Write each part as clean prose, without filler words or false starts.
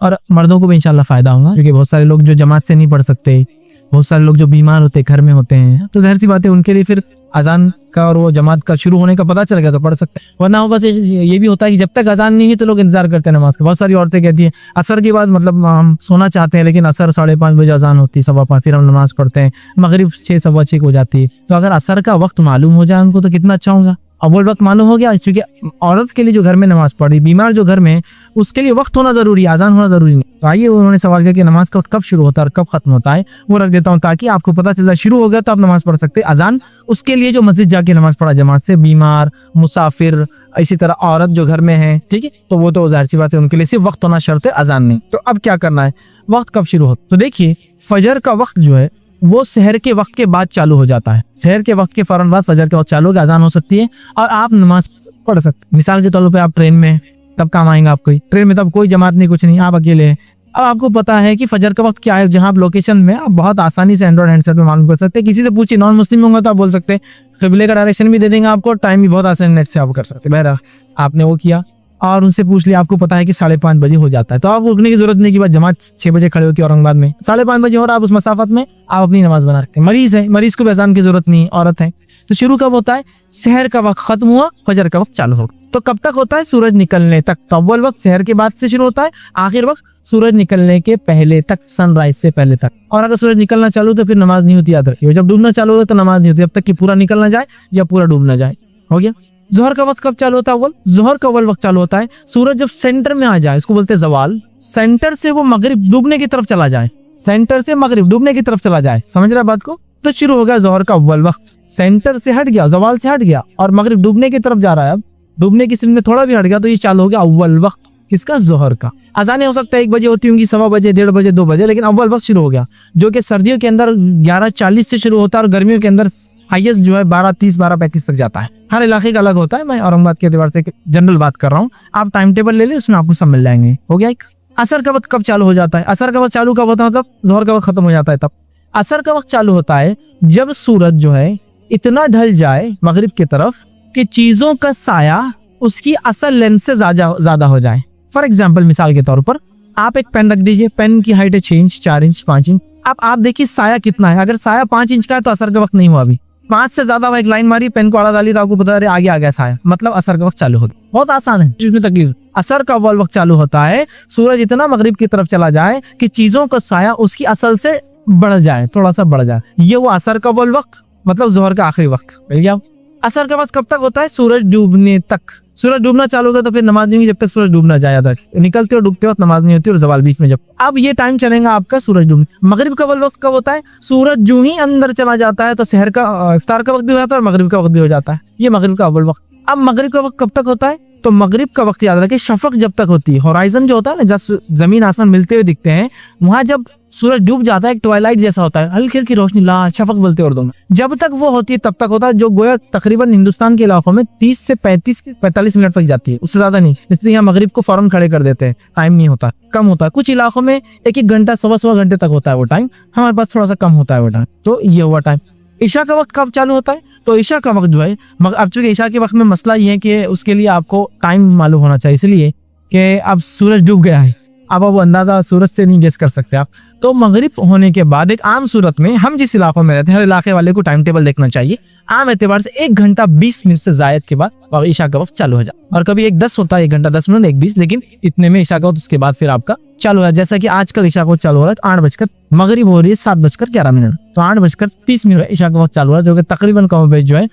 और मर्दों को भी इंशाल्लाह फायदा होगा, क्योंकि बहुत सारे लोग जो जमात से नहीं पढ़ सकते, बहुत सारे लोग जो बीमार होते घर में होते हैं, तो जाहिर सी बात है उनके लिए फिर अजान का और वो जमात का शुरू होने का पता चल गया तो पढ़ सकते हैं। वरना वो बस ये भी होता है कि जब तक अजान नहीं है तो लोग इंतजार करते हैं नमाज का। बहुत सारी औरतें कहती हैं असर के बाद मतलब हम सोना चाहते हैं, लेकिन असर 5:30 बजे अजान होती है, 5:15, फिर हम नमाज पढ़ते हैं, मगरिब 6, 6:15 हो जाती है। तो अगर असर का वक्त मालूम हो जाए उनको तो कितना अच्छा होगा। अव्वल वक्त मालूम हो गया, क्योंकि औरत के लिए जो घर में नमाज पढ़ी, बीमार जो घर में, उसके लिए वक्त होना जरूरी है, अजान होना जरूरी नहीं। तो आइए उन्होंने सवाल किया कि नमाज का वक्त कब शुरू होता है और कब खत्म होता है, वो रख देता हूँ ताकि आपको पता चल जाए शुरू हो गया तो आप नमाज पढ़ सकते हैं। अजान उसके लिए जो मस्जिद जाके नमाज पढ़ा जमात से, बीमार, मुसाफिर, इसी तरह औरत जो घर में है, ठीक है, तो वो तो जाहिर सी बात है उनके लिए सिर्फ वक्त होना शर्त है, अजान नहीं। तो अब क्या करना है, वक्त कब शुरू होता है? तो देखिए फजर का वक्त जो है वो सहर के वक्त के बाद चालू हो जाता है। सहर के वक्त के फौरन बाद फजर के वक्त चालू होकर अजान हो सकती है और आप नमाज पढ़ सकते हैं। मिसाल के तौर पे आप ट्रेन में, तब काम आएंगे आपको, ट्रेन में तब कोई जमात नहीं, कुछ नहीं, आप अकेले हैं। अब आपको पता है कि फजर का वक्त क्या है, जहां आप लोकेशन में आप बहुत आसानी से एंड्रॉइड हैंडसेट में मालूम कर सकते हैं। किसी से पूछिए, नॉन मुस्लिम होंगे तो आप बोल सकते हैं, क़िबले का डायरेक्शन भी दे देंगे आपको, टाइम भी बहुत आसान नेट से आप कर सकते हैं। बहरहाल आपने वो किया और उनसे पूछ लिया, आपको पता है कि 5:30 बजे हो जाता है, तो आप रुकने की जरूरत नहीं कि बाद जमात 6 बजे खड़े होती है औरंगाबाद में, 5:30 बजे और आप उस मसाफत में आप अपनी नमाज बना रखते हैं। मरीज है, मरीज को भी अजान की जरूरत नहीं, औरत है। तो शुरू कब होता है, सहर का वक्त खत्म हुआ, फजर का वक्त चालू हो। तो कब तक होता है, सूरज निकलने तक। तो अव्वल वक्त सहर के बाद से शुरू होता है, आखिर वक्त सूरज निकलने के पहले तक, सनराइज से पहले तक। और अगर सूरज निकलना चालू तो फिर नमाज नहीं होती, याद रखिए। जब डूबना चालू हो तो नमाज नहीं होती, जब तक कि पूरा निकल ना जाए या पूरा डूब ना जाए। हो गया। जोहर का वक्त कब चालू होता है, अव्वल जोहर का अव्वल वक्त चालू होता है सूरज जब सेंटर में आ जाए, इसको बोलते हैं जवाल। सेंटर से वो मगरिब डूबने की तरफ चला जाए, सेंटर से मगरिब डूबने की तरफ चला जाए, समझ रहे बात को? तो शुरू हो गया जोहर का अव्वल वक्त। सेंटर से हट गया, जवाल से हट गया और मगरिब डूबने की तरफ जा रहा है, अब डूबने की सिमत में थोड़ा भी हट गया तो ये चालू हो गया अव्वल वक्त। किसका, जोहर का। अजानें हो सकता है 1 बजे होती होंगी, 1:15 बजे, 1:30 बजे, 2 बजे, लेकिन अव्वल वक्त शुरू हो गया, जो कि सर्दियों के अंदर 11:40 से शुरू होता है और गर्मियों के अंदर हाईएस्ट जो है 12:30, 12:35 तक जाता है। हर इलाके का अलग होता है, मैं औरंगाबाद के एतबार से जनरल बात कर रहा हूँ। आप टाइम टेबल ले लें, उसमें आपको सब मिल जाएंगे। हो गया एक। असर का वक्त कब चालू हो जाता है, असर का वक्त चालू कब होता है, मतलब जोहर का वक्त खत्म हो जाता है तब। असर का वक्त चालू होता है जब सूरज जो है इतना ढल जाए मगरिब की तरफ कि चीजों का साया उसकी असल लेंथ से ज्यादा हो जाए। फॉर एग्जाम्पल, मिसाल के तौर पर आप एक पेन रख दीजिए, पेन की हाइट है 6 इंच, 4 इंच, 5 इंच। अब आप देखिए साया कितना है, अगर साया 5 इंच का है तो असर का वक्त नहीं हुआ अभी। 5 से ज्यादा हुआ, एक लाइन मारी, पेन को आड़ा डाली तो आपको पता है आगे आ गया साया, मतलब असर का वक्त चालू हो गया। बहुत आसान है, जिसमें तकलीफ। असर का अव्वल वक्त चालू होता है सूरज इतना मगरिब की तरफ चला जाए कि चीजों का साया उसकी असल से बढ़ जाए, थोड़ा सा बढ़ जाए, ये वो असर का अव्वल वक्त, मतलब जोहर का आखिरी वक्त। मिल गया। असर का वक्त कब तक होता है, सूरज डूबने तक। सूरज डूबना चालू होता है तो फिर नमाज नहीं होगी जब तक सूरज डूबना जाए, याद रखिए। निकलते और डूबते वक्त नमाज नहीं होती और जवाल बीच में जब। अब ये टाइम चलेगा आपका सूरज डूबने। मगरिब का अव्वल वक्त कब होता है, सूरज जो ही अंदर चला जाता है तो सहर का इफ्तार का वक्त भी हो जाता है और मगरिब का वक्त भी हो जाता है। ये मगरिब का अव्वल वक्त। अब मगरिब का वक्त कब तक होता है, तो मगरिब का वक्त याद रखिए शफक जब तक होती है, होराइजन जो होता है ना, जब जमीन आसमान मिलते हुए दिखते हैं, वहां जब सूरज डूब जाता है एक ट्वाइलाइट जैसा होता है, हल्की हल्की रोशनी, ला शफक बोलते हैं उर्दू में, जब तक वो होती है तब तक होता है, जो गोया तकरीबन हिंदुस्तान के इलाकों में 30 से 45 मिनट तक जाती है, उससे ज्यादा नहीं। इसलिए यहाँ मगरिब को फौरन खड़े कर देते हैं, टाइम नहीं होता, कम होता है। कुछ इलाकों में 1-1 घंटा, 1.25 घंटे तक होता है वो टाइम, हमारे पास थोड़ा सा कम होता है वो टाइम। तो ये हुआ टाइम। ईशा का वक्त कब चालू होता है, तो ईशा का वक्त जो है, अब चूंकि ईशा के वक्त में मसला ये है कि उसके लिए आपको टाइम मालूम होना चाहिए, इसलिए कि अब सूरज डूब गया है, अब वो अंदाजा सूरज से नहीं गेस कर सकते आप। तो मगरिब होने के बाद एक आम सूरत में, हम जिस इलाकों में रहते हैं, हर इलाके वाले को टाइम टेबल देखना चाहिए, आम एतबार से 1 घंटा 20 मिनट से जायद के बाद ईशा का वक्त चालू हो जाए। और कभी 1:10 होता है, 1 घंटा 10 मिनट, 1:20, लेकिन इतने में ईशा का वक्त उसके बाद फिर आपका चालू है। जैसा कि आजकल ईशा का वक्त चालू हो रहा है, 8 बजकर, मगरिब हो रही है 7:11, तो 8:30 ईशा का वक्त चालू हो रहा है, जो कि तकरीबन कम बेच जो है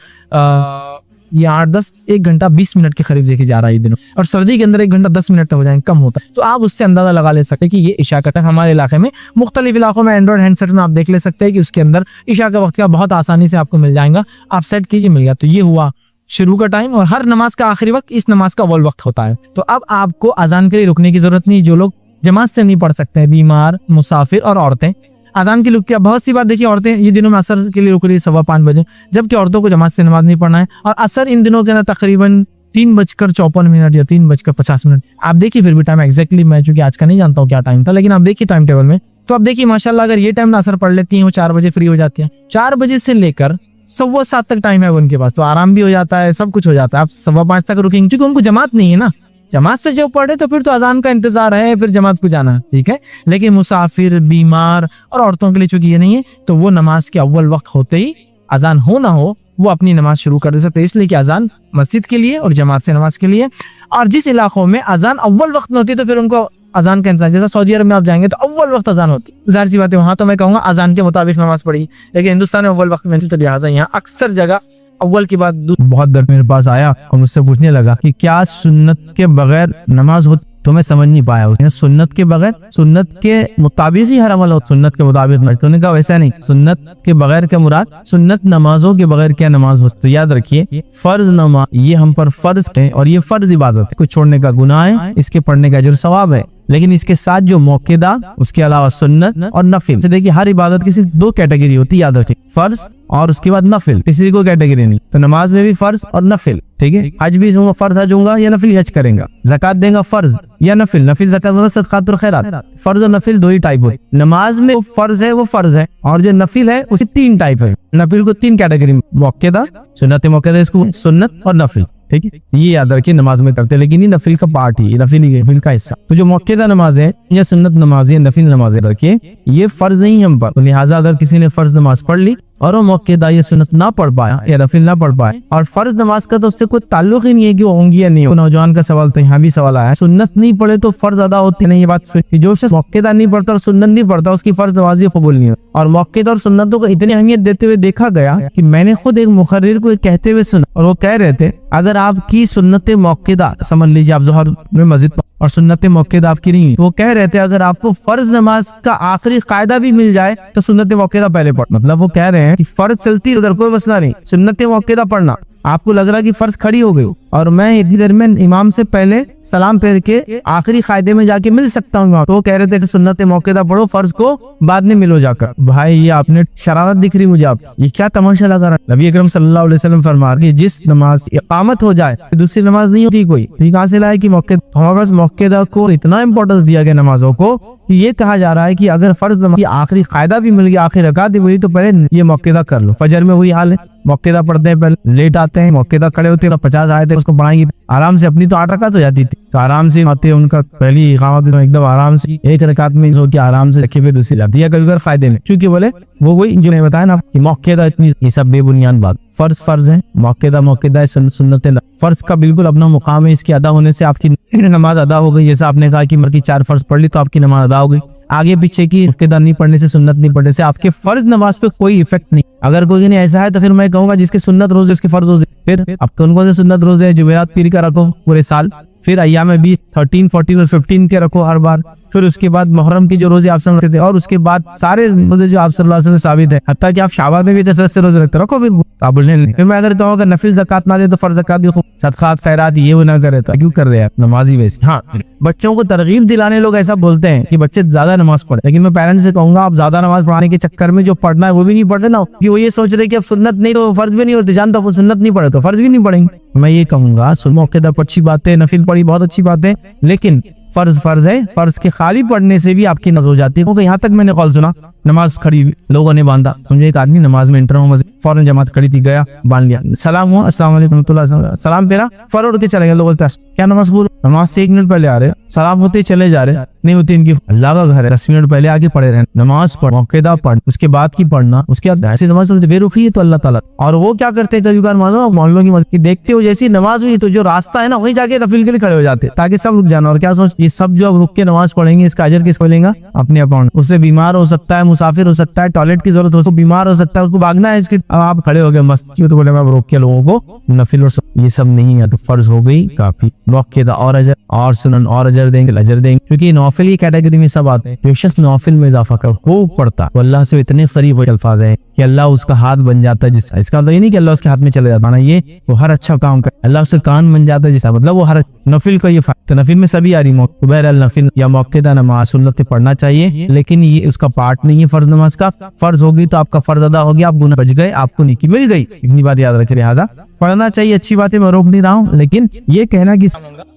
ये 8-10, 1 घंटा 20 मिनट के करीब देखी जा रहा है ये दिनों। और सर्दी के अंदर 1 घंटा 10 मिनट तक हो जाएंगे, कम होता है। तो आप उससे अंदाजा लगा ले सकते हैं कि ये ईशा का टाइम हमारे इलाके में, मुख्तलिफ इलाकों में एंड्रॉइड हैंडसेट में आप देख ले सकते हैं कि उसके अंदर ईशा का वक्त का बहुत आसानी से आपको मिल जाएगा, आप सेट कीजिए, मिल गया। तो ये हुआ शुरू का टाइम, और हर नमाज का आखिरी वक्त इस नमाज का अव्वल वक्त होता है। तो अब आपको अजान के लिए रुकने की जरूरत नहीं, जो लोग जमात से नहीं पढ़ सकते हैं, बीमार, मुसाफिर और औरतें, अजान की रुक के। बहुत सी बार देखिए औरतें ये दिनों में असर के लिए रुक रही है 5:15 बजे, जबकि औरतों को जमात से नमाज नहीं पढ़ना है, और असर इन दिनों के अंदर तकरीबन 3:54 या 3:50। आप देखिए फिर भी टाइम एग्जैक्टली, मैं चूंकि आज का नहीं जानता हूँ क्या टाइम था, लेकिन आप देखिए टाइम टेबल में, तो आप देखिए माशाल्लाह अगर ये टाइम ना असर पढ़ लेती है, वो 4 बजे फ्री हो जाती है। 4 बजे से लेकर 7:15 तक टाइम है उनके पास, तो आराम भी हो जाता है, सब कुछ हो जाता है। आप 5:15 तक रुकेंगे क्योंकि उनको जमात नहीं है ना, जमात से जो पढ़े तो फिर तो अजान का इंतजार है, फिर जमात को जाना, ठीक है। लेकिन मुसाफिर, बीमार और औरतों के लिए चूंकि ये नहीं है, तो वो नमाज के अव्वल वक्त होते ही अजान हो ना हो वो अपनी नमाज शुरू कर सकते हैं, इसलिए कि अजान मस्जिद के लिए और जमात से नमाज के लिए। और जिस इलाकों में अजान अव्वल वक्त में होती है तो फिर उनको अजान का इंतजार, जैसा सऊदी अरब में आप जाएंगे तो अव्वल वक्त अजान होती है, जाहिर सी बात है वहां तो मैं कहूँगा अजान के मुताबिक नमाज पढ़ी। लेकिन हिंदुस्तान में अव्वल वक्त में तो लिहाजा यहाँ अक्सर जगह अव्वल की बात। बहुत दर मेरे पास आया और मुझसे पूछने लगा कि क्या सुन्नत के बगैर नमाज होती, तो मैं समझ नहीं पाया उसने। सुन्नत के बगैर, सुन्नत के मुताबिक ही हर अमल हो, सुन्नत के मुताबिक नहीं। तो कहा वैसा नहीं, सुन्नत के बगैर क्या मुराद, सुन्नत नमाजों के बगैर क्या नमाज हो। तो याद रखिए फर्ज नमाज ये हम पर फर्ज है और ये फर्ज इबादत है, कुछ छोड़ने का गुनाह है, इसके पढ़ने का अजर सवाब है। लेकिन इसके साथ जो मौकेदा, उसके अलावा सुन्नत और नफिल, देखिए हर इबादत की सिर्फ 2 कैटेगरी होती है, याद रखिए, फर्ज और उसके बाद नफिल, किसी को कैटेगरी नहीं। तो नमाज में भी फर्ज और नफिल, ठीक है। हज भी फर्ज हज होगा या नफिल हज करेगा, ज़कात देगा फर्ज या नफिल, नफिल ज़कात मतलब सदक़ात और खैरात। फर्ज और नफिल 2 ही टाइप होते। नमाज में फर्ज है वो फर्ज है, और जो नफिल है उसे 3 टाइप है। नफिल को 3 कैटेगरी, मौकेदा, सुन्नत मौकेदा, इसको सुन्नत और नफिल, ठीक है। ये याद रखिए नमाज में करते, लेकिन ये नफिल का पार्ट ही, नफिल का हिस्सा। तो जो मौकेदा नमाज है या सुन्नत नमाज है, नफिल नमाज रखिए, ये फर्ज नहीं है हम पर। तो लिहाजा अगर किसी ने फर्ज नमाज पढ़ ली और वो मौकेदा या सुन्नत ना पढ़ पाया या नफिल ना पढ़ पाए, और फर्ज नमाज का तो उससे कोई ताल्लुक ही नहीं है कि वो होंगी या नहीं हो। नौजवान का सवाल तो यहाँ भी सवाल आया, सुन्नत नहीं पढ़े तो फर्ज अदा होते नहीं। ये बात जो शख्स मौकेदा नहीं पढ़ता और सुन्नत नहीं पढ़ता उसकी फर्ज नमाज भी कबूल नहीं हो। और मौकेदा और सुन्नतों को इतनी अहमियत देते हुए देखा गया कि मैंने खुद एक मुखर्रिर को कहते हुए सुना, और वो कह रहे थे अगर आपकी सुन्नत मौकेदा, समझ लीजिए आप ज़ोहर में मस्जिद और सुन्नत मौकेदा आपकी नहीं, वो कह रहे थे अगर आपको फर्ज नमाज का आखिरी कायदा भी मिल जाए तो सुन्नत मौकेदा पहले पढ़। मतलब वो कह रहे हैं कि फर्ज चलती उधर कोई मसला नहीं, सुन्नत मौकेदा पढ़ना। आपको लग रहा है कि फर्ज खड़ी हो गई और मैं इतनी देर में इमाम से पहले सलाम फेर के आखिरी कायदे में जाके मिल सकता हूँ, तो वो कह रहे थे कि सुन्नत मौकेदा पढ़ो, फर्ज को बाद में मिलो जाकर। भाई ये आपने शरारत दिख रही मुझे, आप ये क्या तमाशा लगा रहा है। नबी अकरम सल्लल्लाहु अलैहि वसल्लम फरमा रहे जिस नमाज इकामत हो जाए दूसरी नमाज नहीं होती कोई, तो कहाँ से लाए कि मौकेदा। हमारे पास मौकेदा को इतना इंपॉर्टेंस दिया गया नमाजों को कि ये कहा जा रहा है कि अगर फर्ज नमाज की आखिरी कायदा भी मिल गया, आखिरी रकात भी मिली, तो पहले ये मौकेदा कर लो। फजर में वही हाल है, मौकेदा पढ़ते हैं, पहले लेट आते हैं, मौकेदा खड़े होते हैं, 50 आए थे उसको पढ़ाएंगे आराम से। अपनी तो 8 रकात हो जाती थी, तो आराम से आते उनका पहली इकामत एकदम आराम से 1 रकात में सो के आराम से रखे फिर दूसरी जाती है कभी फायदे में, क्योंकि बोले वो वही जो नहीं बताया ना कि मौकेदा इतनी, ये सब बेबुनियाद बात। फर्ज फर्ज है, मौकेदा मौकेदा है, सुन्नत फर्ज का बिल्कुल अपना मुकाम है, इसके अदा होने से आपकी नमाज अदा हो गई। जैसा आपने कहा कि मर की 4 फर्ज पढ़ ली तो आपकी नमाज अदा हो गई। आगे पीछे की मौकेदा नहीं पढ़ने से, सुन्नत नहीं पढ़ने से आपके फर्ज नमाज पे कोई इफेक्ट नहीं। अगर कोई नहीं ऐसा है तो फिर मैं कहूंगा जिसके सुन्नत रोजे उसके फर्ज रोजे। फिर अब कौन कौन से सुन्नत रोजे है, जुमेरात पीर का रखो पूरे साल, फिर अय्याम 20, 13, 14 और 15 के रखो हर बार, फिर उसके बाद मुहर्रम की जो रोजे आप सब रखते थे, और उसके बाद सारे रोजे जो आप सल्लल्लाहु अलैहि वसल्लम से साबित है, हत्ता कि आप शाबान में भी 10 रोजे रखते रखो। फिर मैं अगर कहूँगा नफिल ज़कात ना दे तो फर्ज ज़कात भी, सदक़ात खैरात ये वो ना करे तो क्यों कर रहे हैं नमाजी वैसे। हाँ, बच्चों को तरगीब दिलाने लोग ऐसा बोलते हैं कि बच्चे ज्यादा नमाज पढ़े, लेकिन मैं पेरेंट्स से कहूंगा आप ज्यादा नमाज पढ़ाने के चक्कर में जो पढ़ना है वो भी नहीं पढ़ रहे ना, कि वो ये सोच रहे कि अब सुन्नत नहीं तो फर्ज भी नहीं होते, जान तो सुन्नत नहीं पढ़े तो फर्ज भी नहीं पढ़ेंगे। मैं ये कहूंगा मौकेदा अच्छी बात है, नफिल पढ़ी बहुत अच्छी बात है, लेकिन फर्ज फर्ज है, फर्ज के खाली पढ़ने से भी आपकी नमाज हो जाती है। क्योंकि यहाँ तक मैंने कॉल सुना, नमाज खड़ी लोगों ने बांधा, समझे एक आदमी नमाज में इंटर हुआ, फौरन जमात खड़ी थी, गया बांध लिया, सलाम हुआ अस्सलाम वालेकुम रहमतुल्लाह, सलाम फेरा, फौरन उठ के चले गए। लोग बोलते क्या नमाज पूरी, नमाज से 1 मिनट पहले आ रहे, सलाम होते चले जा रहे, नहीं होती इनकी, अल्लाह का घर है, 10 मिनट पहले आके पढ़े रहे, नमाज पढ़, मौकेदा पढ़, उसके बाद की पढ़ना, उसके बाद ऐसी नमाज बेरुखी है तो अल्लाह ताला। और वो क्या करते हैं कभी बार मानो मोहल्लों की मस्जिद देखते हो, जैसी नमाज हुई तो जो रास्ता है ना वहीं जाके नफिल के लिए खड़े हो जाते ताकि सब रुक जाना। और क्या सोच, ये सब जो अब रुक के नमाज पढ़ेंगे इसका अजर किसको मिलेगा, अपने अकाउंट। उससे बीमार हो सकता है, मुसाफिर हो सकता है, टॉयलेट की जरूरत हो, बीमार हो सकता है, उसको भागना है, इसके अब आप खड़े हो गए मस्त, तो बोले मैं रोक के लोगों को नफिल और ये सब नहीं है तो फर्ज हो गई काफी। मौकेदा और अजर और सुनन और अजर देंगे, अजर देंगे, क्योंकि नौफिल की कैटेगरी में सब आते हैं। जो शख्स नौफिल में इजाफा कर खूब पढ़ता वो अल्लाह से इतने करीब अल्फाज है कि अल्लाह उसका हाथ बन जाता है जिसका, इसका मतलब ये नहीं कि अल्लाह उसके हाथ में चले जाता है, ये वो हर अच्छा काम कर अल्लाह उसके कान बन जाता है जिसका, मतलब वो हर नफिल का ये तो नफिल में सभी आ रही मौत बहरहाल नफिल या मौकेदा नमाज सुन्नत पढ़ना चाहिए, लेकिन ये उसका पार्ट नहीं है फर्ज नमाज का। फर्ज होगी तो आपका फर्ज अदा हो गया, आप गुनाह बच गए, आपको नेकी मिल गई, इतनी बात याद रखें। लिहाजा पढ़ना चाहिए, अच्छी बात है, मैं रोक नहीं रहा हूँ, लेकिन ये कहना कि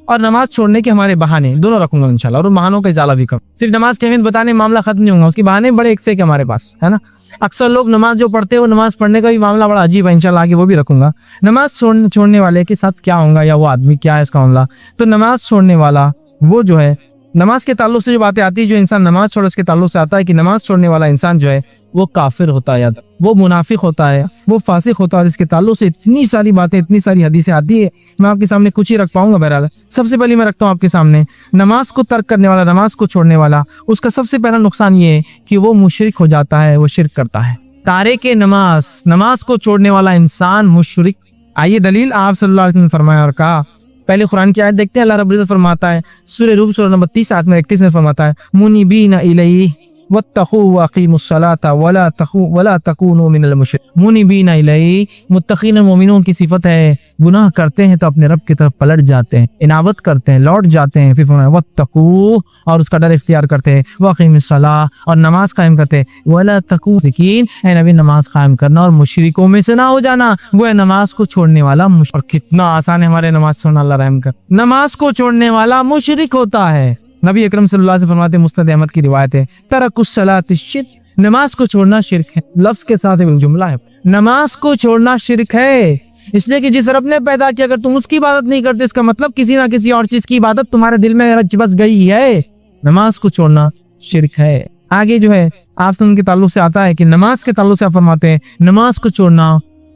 और नमाज छोड़ने के हमारे बहाने दोनों रखूंगा इंशाल्लाह, और बहानों का इजाला भी कम, सिर्फ नमाज की अहमियत बताने मामला खत्म नहीं होगा, उसके बहाने बड़े एक से हमारे पास है ना। अक्सर लोग नमाज जो पढ़ते हैं वो नमाज पढ़ने का भी मामला बड़ा अजीब है, इंशाल्लाह आगे वो भी रखूंगा। नमाज छोड़ने वाले के साथ क्या होगा या वो आदमी क्या है इसका मामला। तो नमाज छोड़ने वाला वो जो है, नमाज के ताल्लुक से जो बातें आती है, जो इंसान नमाज छोड़े उसके ताल्लुक से आता है कि नमाज छोड़ने वाला इंसान जो है वो काफिर होता है, वो मुनाफिक होता है, वो फासिक होता है। इसके ताल्लुक से इतनी सारी बातें, इतनी सारी हदीसें आती है, मैं आपके सामने कुछ ही रख पाऊंगा। बहरहाल सबसे पहले मैं रखता हूँ आपके सामने, नमाज को तर्क करने वाला, नमाज को छोड़ने वाला, उसका सबसे पहला नुकसान ये है कि वो मुशरिक हो जाता है, वो शिर्क करता है। तारिक नमाज, नमाज को छोड़ने वाला इंसान मुशरिक। आइए दलील, आप सल्लल्लाहु अलैहि वसल्लम ने फरमाया और कहा, पहले कुरान की आयत देखते हैं। अल्लाह रब्बुल इज्जत फरमाता है सूरह रूम सूरह नंबर 30 आयत में 31 में फरमाता है, मुनीबीना इलैहि वत्तखू वअकीमुस्सलाता वला तकूनू मिनल मुशरिकीन। मुनीबीना इलैहि, मुत्तकीन मोमिनों की सिफत है, गुनाह करते हैं तो अपने रब की तरफ पलट जाते हैं, इनाबत करते हैं, लौट जाते हैं। फिर फरमाया वत्तकू, और उसका डर इख्तियार करते हैं, वअकीमुस्सलाह, और नमाज कायम करते हैं, वला तकूनू मुशरिकीन, ऐ नबी नमाज कायम करना और मुशरिकों में से ना हो जाना, वो है नमाज को छोड़ने वाला मुशरिक। और कितना आसान है हमारे नमाज छोड़ना, अल्लाह रहम कर। नमाज को छोड़ने वाला मुशरिक होता है। नबी अकरम सल्लल्लाहु अलैहि वसल्लम फरमाते, मुस्नद अहमद की रिवायत है, तरकुस्सलाति शिर्क, नमाज को छोड़ना शिर्क है। लफ्ज के साथ एक जुमला है, नमाज को छोड़ना शिर्क है। इसलिए कि जिस रब ने पैदा किया, अगर तुम उसकी इबादत नहीं करते, इसका मतलब किसी ना किसी और चीज की इबादत तुम्हारे दिल में रच बस गई है। नमाज को छोड़ना शिर्क है। आगे जो है आप के ताल्लुक से आता है कि नमाज के ताल्लुक से आप फरमाते हैं नमाज को छोड़ना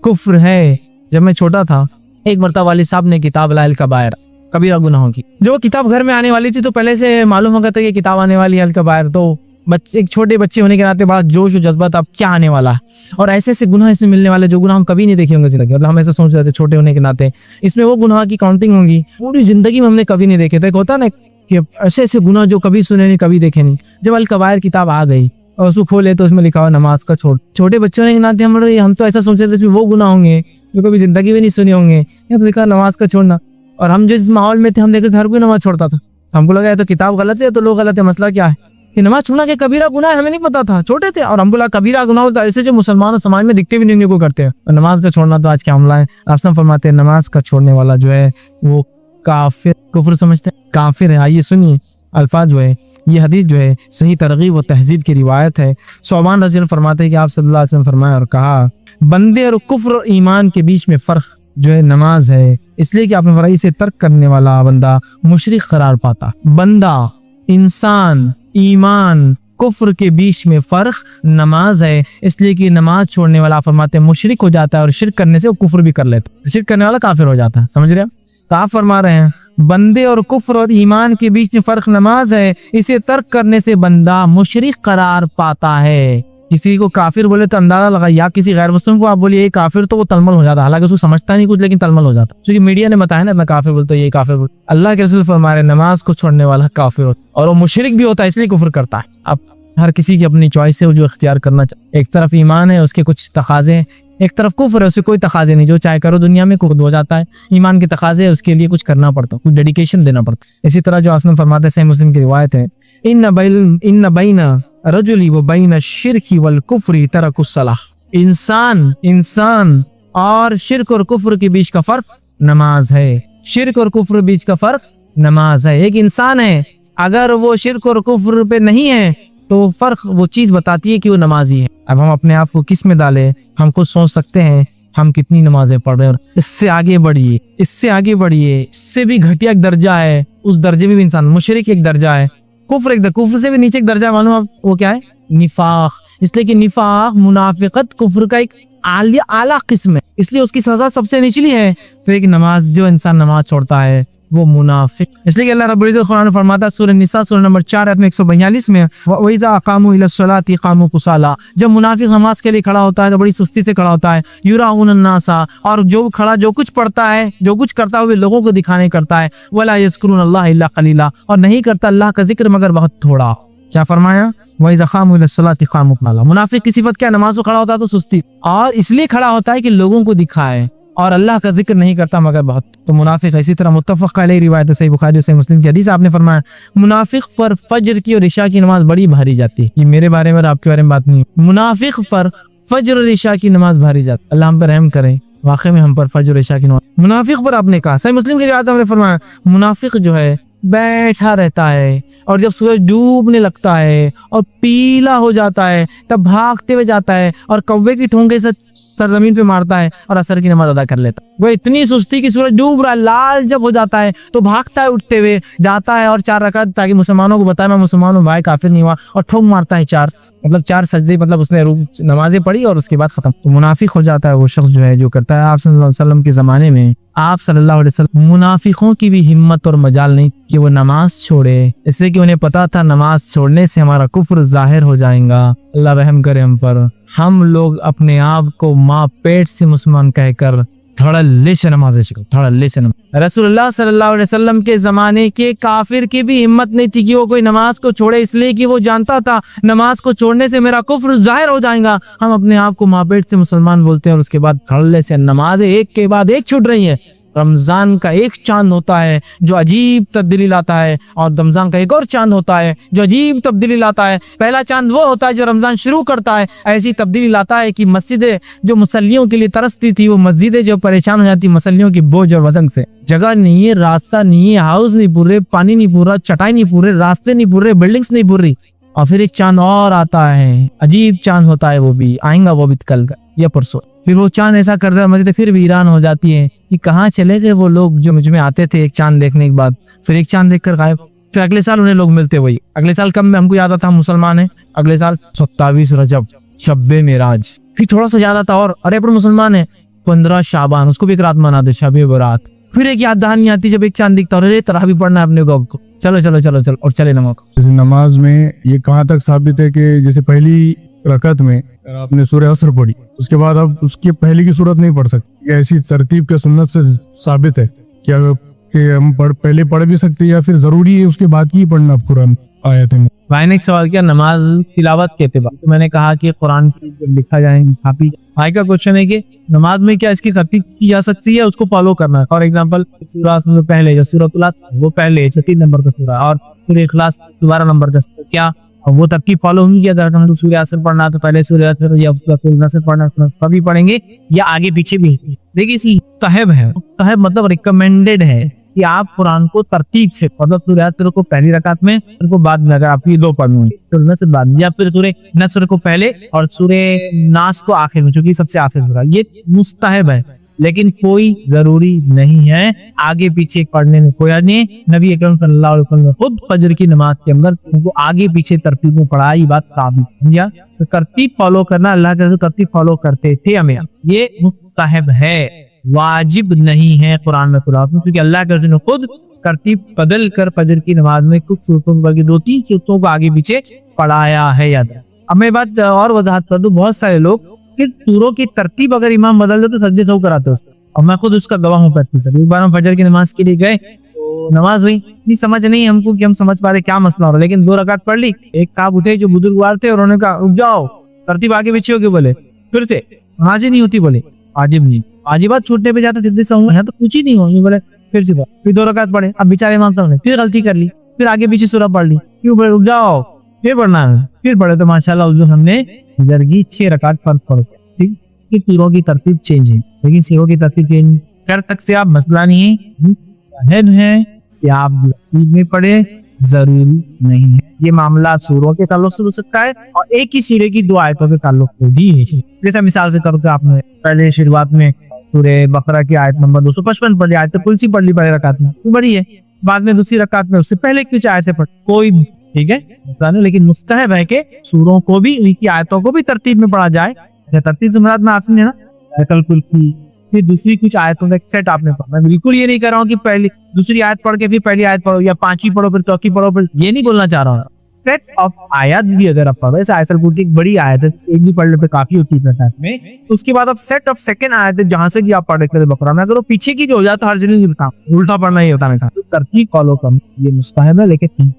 कुफ्र है। जब मैं छोटा था, एक मरतबा वालिद साहब ने किताब अल कबायर, कबीरा गुनाहों की, जो किताब घर में आने वाली थी, तो पहले से मालूम हो गया था कि किताब आने वाली है अल कबायर। तो बच्चे, एक छोटे बच्चे होने के नाते बड़ा जोश और जज्बा था, अब क्या आने वाला है, और ऐसे ऐसे गुनाह इसमें मिलने वाले जो गुनाह हम कभी नहीं देखे होंगे जिंदगी। मतलब हम ऐसा सोच रहे थे छोटे होने के नाते, इसमें वो गुनाह की काउंटिंग होंगी पूरी जिंदगी में हमने कभी नहीं देखे थे। होता ना कि ऐसे ऐसे गुनाह जो कभी सुने नहीं, कभी देखे नहीं। जब अल कबायर किताब आ गई और उसको खोले तो उसमें लिखा हुआ नमाज का छोड़। छोटे बच्चे होने के नाते हम तो ऐसा सोच रहे थे इसमें वो गुनाह होंगे जो कभी जिंदगी में नहीं सुने होंगे, या तो लिखा नमाज का छोड़ना। और हम जिस माहौल में थे, हम देख रहे थे हर कोई नमाज छोड़ता था, हमको लगा तो किताब गलत है तो लोग गलत है। मसला क्या है कि नमाज छोड़ना के कबीरा गुनाह है, हमें नहीं पता था, छोटे थे। और हम बोला कबीरा गुनाह होता है ऐसे जो मुसलमान समाज में दिखते भी नहीं को करते हैं। और नमाज का छोड़ना तो आज क्या हमला है। आप सब फरमाते हैं नमाज का छोड़ने वाला जो है वो काफिर, कुफ्र समझते हैं, काफिर है। आइए सुनिए अल्फाज जो है, ये हदीस जो है सही तरगीब व तहजीब की रिवायत है। सौबान रज़ी अल्लाह फरमाते हैं कि आप सल्लल्लाहु अलैहि वसल्लम फरमाया और कहा, बंदे और कुफ्र और ईमान के बीच में फर्क जो है नमाज है, इसलिए कि आपने फरमाया इसे तर्क करने वाला बंदा मुशरिक करार पाता। बंदा, इंसान, ईमान, कुफ्र के बीच में फर्क नमाज है, इसलिए कि नमाज छोड़ने वाला फरमाते हैं मुशरिक हो जाता है, और शिर्क करने से वो कुफ्र भी कर लेता है, शिर्क करने वाला काफिर हो जाता है। समझ रहे हैं? तो आप फरमा रहे हैं बंदे और कुफ्र और ईमान के बीच में फर्क नमाज है, इसे तर्क करने से बंदा मुशरिक करार पाता है। किसी को काफिर बोले तो अंदाजा लगा, या किसी गैर मुस्लिम को आप बोलिए ये काफिर, तो वो तलमल हो जाता, हालांकि उसको समझता नहीं कुछ, लेकिन तलमल हो जाता, क्योंकि मीडिया ने बताया ना, मैं काफिर बोलता ये काफिर बोलता। अल्लाह के रसूल फरमा रहे नमाज को छोड़ने वाला काफिर होता, और वो मुशरिक भी होता है, इसलिए कुफ्र करता है। अब हर किसी की अपनी चॉइस है, वो जो इख्तियार करना चाहे। एक तरफ ईमान है, उसके कुछ तकाजे हैं, एक तरफ कुफ्र है, उसके कोई तकाजे नहीं, जो चाहे करो दुनिया में खुद हो जाता है। ईमान के तकाजे है, उसके लिए कुछ करना पड़ता है, कुछ डेडिकेशन देना पड़ता है। इसी तरह जो आसमान फरमाते हैं, सही मुस्लिम की रिवायत है, इन्न बैना रजुली व बैना शिर्की वल कुफ्री तरकुस सलाह। इंसान और शिर्क और कुफ्र के बीच का फर्क नमाज है। शिर्क और कुफ्र बीच का फर्क नमाज है। एक इंसान है, अगर वो शिर्क और कुफ्र पे नहीं है तो फर्क वो चीज बताती है कि वो नमाजी है। अब हम अपने आप को किस में डाले, हम खुद सोच सकते हैं हम कितनी नमाजें पढ़ रहे हैं। इससे आगे बढ़िए, इससे आगे बढ़िए, इससे भी घटिया एक दर्जा है, उस दर्जे में भी इंसान मुशरिक एक दर्जा है, कुफ्र से भी नीचे एक दर्जा, मालूम आप वो क्या है? निफाक। इसलिए कि निफाक, मुनाफिकत, कुफ्र का एक आला किस्म है, इसलिए उसकी सजा सबसे निचली है। तो एक नमाज, जो इंसान नमाज छोड़ता है वो मुनाफिक। इसलिए कि अल्लाह रब्बुल इज्जत कुरान में फरमाता है सूरह निसा सूरह नंबर 4 आयत में 142 में, व इज़ा अक़ामू इला सलाति क़ामू कुसाला। जब मुनाफिक नमाज के लिए खड़ा होता है तो बड़ी सुस्ती से खड़ा होता है। युराऊन अन्नासा, और जो खड़ा जो कुछ पढ़ता है, जो कुछ करता है वो लोगों को दिखाने करता है। वला यज़कुरून अल्लाह इल्ला क़लीला, और नहीं करता अल्लाह का जिक्र मगर बहुत थोड़ा। क्या फरमाया? व इज़ा क़ामू इला सलाति क़ामू कुसाला। मुनाफिक की सिफत क्या? नमाज को खड़ा होता है तो सुस्ती, और इसलिए खड़ा होता है कि लोगों को दिखाए, और अल्लाह का जिक्र नहीं करता मगर बहुत, तो मुनाफिक। इसी तरह मुत्तफ़क़ अलैहि रिवायत है सही बुखारी सही मुस्लिम की हदीस, आपने फरमाया मुनाफिक पर फजर की और इशा की नमाज बड़ी भारी जाती है। ये मेरे बारे में और आपके बारे में बात नहीं है। मुनाफिक पर फजर और इशा की नमाज भारी जाती है। अल्लाह हम पर रहम करे, वाकई में हम पर फजर और इशा की नमाज। मुनाफिक पर आपने कहा, सही मुस्लिम की रिवायत में फरमाया मुनाफिक जो है बैठा रहता है और जब सूरज डूबने लगता है और पीला हो जाता है तब भागते हुए जाता है और कौवे की ठोंगे से सरजमीन पे मारता है और असर की नमाज अदा कर लेता है। वो इतनी सुस्ती कि सूरज डूब रहा है, लाल जब हो जाता है तो भागता है, उठते हुए जाता है और 4 रकात ताकि मुसलमानों को बताए मैं मुसलमान हूँ भाई, काफिर नहीं हुआ, और ठोक मारता है 4, मतलब 4 सजदे, मतलब उसने नमाजें पढ़ी और उसके बाद खत्म। तो मुनाफिक हो जाता है वो शख्स जो है जो करता है। आप सल्लल्लाहु अलैहि वसल्लम के जमाने में आप सल्लल्लाहु अलैहि वसल्लम मुनाफिकों की भी हिम्मत और मजाल नहीं कि वो नमाज छोड़े, इसलिए कि उन्हें पता था नमाज छोड़ने से हमारा कुफ्र जाहिर हो जाएगा। अल्लाह रहम करे हम पर। हम लोग अपने आप को माँ पेट से मुसलमान कहकर धड़ल्ले से नमाज़ें शिखो, धड़ल्ले से नमाज़। रसूलुल्लाह सल्लल्लाहु अलैहि वसल्लम के ज़माने के काफिर की भी हिम्मत नहीं थी कि वो कोई नमाज को छोड़े, इसलिए कि वो जानता था नमाज को छोड़ने से मेरा कुफ्र जाहिर हो जाएगा। हम अपने आप को माँ पेट से मुसलमान बोलते हैं और उसके बाद धड़ल्ले से नमाजें एक के बाद एक छूट रही हैं। रमजान का एक चांद होता है जो अजीब तब्दीली लाता है और रमजान का एक और चांद होता है जो अजीब तब्दीली लाता है। पहला चांद वो होता है जो रमजान शुरू करता है, ऐसी तब्दीली लाता है कि मस्जिदें जो मुसल्लियों के लिए तरसती थी वो मस्जिदें जो परेशान हो जाती मुसल्लियों की बोझ और वजन से। जगह नहीं है, रास्ता नहीं है, हाउस नहीं पूरे, पानी नहीं पूरा, चटाई नहीं पूरे, रास्ते नहीं पूरे, बिल्डिंग्स नहीं पूरी। और फिर एक चांद और आता है, अजीब चांद होता है, वो भी आएगा, वो भी कल का या परसों। फिर वो चांद ऐसा करता है मस्जिद फिर वीरान हो जाती है कि कहाँ चले गए वो लोग जो मुझ में आते थे एक चांद देखने के बाद, फिर एक चांद देखकर गायब। फिर अगले साल उन्हें लोग मिलते वही। अगले साल कब हमको याद आता हम मुसलमान हैं, अगले साल 27 रजब, शब्बे मेराज। फिर थोड़ा सा याद आता और अरे अपन मुसलमान है 15 शाबान, उसको भी एक रात मनाते शबे बरात। फिर एक याद दहानी आती जब एक चांद दिखता और अरे तरावी पढ़ना है अपने को, चलो चलो चलो चलो और चले नमाज। जैसे नमाज में ये कहाँ तक साबित है कि जैसे पहली रकत में आपने सूरह असर पढ़ी उसके बाद आप उसके पहले की सूरत नहीं पढ़ सकते, ऐसी तरतीब के सुन्नत से साबित है क्या कि हम पहले पढ़ भी सकते हैं या फिर जरूरी है उसके बाद की ही पढ़ना कुरान आयत है। भाई ने एक सवाल किया नमाज तिलावत के एतबार, तो मैंने कहा कि कुरान की जब लिखा जाएगी काफी। भाई का क्वेश्चन है कि नमाज में क्या इसकी खत्ती की जा सकती है, उसको फॉलो करना है। फॉर एग्जांपल सूरह पहले जो सूरह वो पहले 3 नंबर का सूरह और सूरह इखलास 12 नंबर का, क्या वो तब की फॉलो होंगी? अगर हम सूर्य असर पढ़ना तो पहले सूर्य असर या असर पढ़ना कभी पढ़ेंगे या आगे पीछे भी। देखिए इसी तहब है, तहब मतलब रिकमेंडेड है कि आप कुरान को तरतीब से, मतलब सूर्य असर को पहली रकात में, उनको बाद में, अगर आप ये 2 पढ़नी है तो नसर बाद या फिर सूर्य नसर को पहले और सूर्य नास को आखिर में, क्योंकि सबसे आखिर सूरह, ये मुस्तहब है लेकिन कोई जरूरी नहीं है। आगे पीछे पढ़ने में कोई नहीं। नबी अकरम सल्लल्लाहु अलैहि वसल्लम खुद फजर की नमाज के अंदर उनको आगे पीछे तरतीब में पढ़ा, ये बात साबित समझा। तो तरतीब फॉलो करना, अल्लाह के तरतीब फॉलो करते थे हमें, ये मुस्तहब है, वाजिब नहीं है कुरान में तिलावत में, क्योंकि अल्लाह के रसूल ने खुद तरतीब बदल कर फजर की नमाज में कुछ सूरतों बल्कि 2-3 सूरतों को आगे पीछे पढ़ाया है। याद है। अब मैं बात और वजाहत कर दूं, बहुत सारे लोग फिर सूरों की तरतीब अगर इमाम बदल दे तो सजदे सौ कराते उसको, और मैं खुद उसका गवाह हूँ। एक बार हम फजर की नमाज के लिए गए तो नमाज हुई, नहीं समझ नहीं हमको कि हम समझ पा रहे क्या मसला हो रहा है, लेकिन 2 रकात पढ़ ली। एक काब उठे जो बुजुर्गवार थे और उन्होंने कहा रुक जाओ, तरतीब आगे पीछे होगी, बोले फिर से हाजिर नहीं होती, बोले वाजिब नहीं, वाजिबात छूटने पे जाता सिद्धि से तो कुछ ही नहीं हो, बोले फिर से फिर 2 रकात पढ़े। अब बेचारे इमाम साहब ने फिर गलती कर ली, फिर आगे पीछे सूरह पढ़ ली, क्यों बोले रुक जाओ फिर पढ़ना है, फिर पढ़े तो माशाल्लाह हमने जरगी 6 रकात फर्क पढ़, ठीक। फिर सूरों की तरतीब चेंज है, लेकिन सूरों की तरतीब चेंज कर सकते आप, मसला नहीं है कि आप तरतीब में पढ़े, जरूरी नहीं है। ये मामला सूरों के ताल्लुक से हो सकता है और एक ही सूरे की 2 आयतों के ताल्लुक से भी है। जैसे मिसाल से करो तो आपने पहले शुरुआत में सूरे बकरा की आयत नंबर 255 पढ़ी, आयत कुर्सी पढ़ ली पहले रकात में, तो बड़ी है। बाद में दूसरी रकात में उससे पहले कुछ आयतें पढ़, कोई ठीक है, लेकिन मुस्तहब है कि सूरों को भी, उनकी आयतों को भी तरतीब में पढ़ा जाए। तरतीब से मुराद में आसान है ना, आयतुल कुर्सी फिर दूसरी कुछ आयतों का एक सेट आपने पढ़ा। मैं बिल्कुल ये नहीं कर रहा हूँ कि पहली दूसरी आयत पढ़ के फिर पहली आयत पढ़ो या 5वीं पढ़ो फिर 4वीं पढ़ो, फिर ये नहीं बोलना चाह रहा हूँ। सेट ऑफ आयत भी अगर आप पढ़ो, ऐसे आयतुल कुर्सी एक बड़ी आयत है, एक भी पढ़ने पे काफी होती है साथ में, उसके बाद आप सेट ऑफ सेकंड आयत है जहां से भी आप पढ़ रहे बकरा में, अगर वो पीछे की जो हो जाता है हर जगह बताऊं, उल्टा पढ़ना ही होता है। तरतीब फॉलो करना ये मुस्तहब है, लेकिन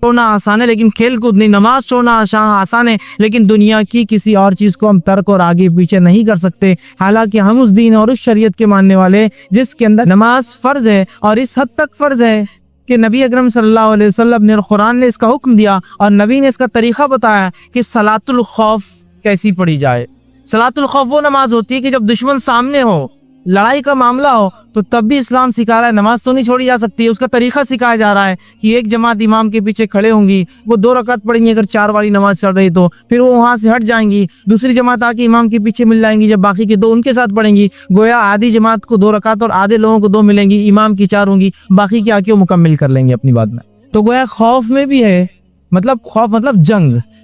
छोड़ना आसान है, लेकिन खेल कूद नहीं। नमाज छोड़ना आसान है, लेकिन दुनिया की किसी और चीज को हम तर्क और आगे पीछे नहीं कर सकते। हालांकि हम उस दीन और उस शरीयत के मानने वाले जिसके अंदर नमाज फर्ज है, और इस हद तक फर्ज है कि नबी अकरम सल्लल्लाहु अलैहि वसल्लम ने, कुरान ने इसका हुक्म दिया और नबी ने इसका तरीका बताया कि सलातुल खौफ कैसी पढ़ी जाए। सलातुल खौफ वो नमाज होती है कि जब दुश्मन सामने हो लड़ाई का मामला हो तो तब भी इस्लाम सिखा रहा है नमाज तो नहीं छोड़ी जा सकती है। उसका तरीका सिखाया जा रहा है कि एक जमात इमाम के पीछे खड़े होंगी, वो 2 रकात पढ़ेंगी, अगर 4 वाली नमाज चल रही तो फिर वो वहां से हट जाएंगी, दूसरी जमात आके इमाम के पीछे मिल जाएंगी, जब बाकी के 2 उनके साथ पढ़ेंगी, गोया आधी जमात को 2 रकात और आधे लोगों को 2 मिलेंगी, इमाम की 4 होंगी, बाकी की आके वो मुकम्मल कर लेंगे अपनी बात में। तो गोया खौफ में भी है, मतलब खौफ मतलब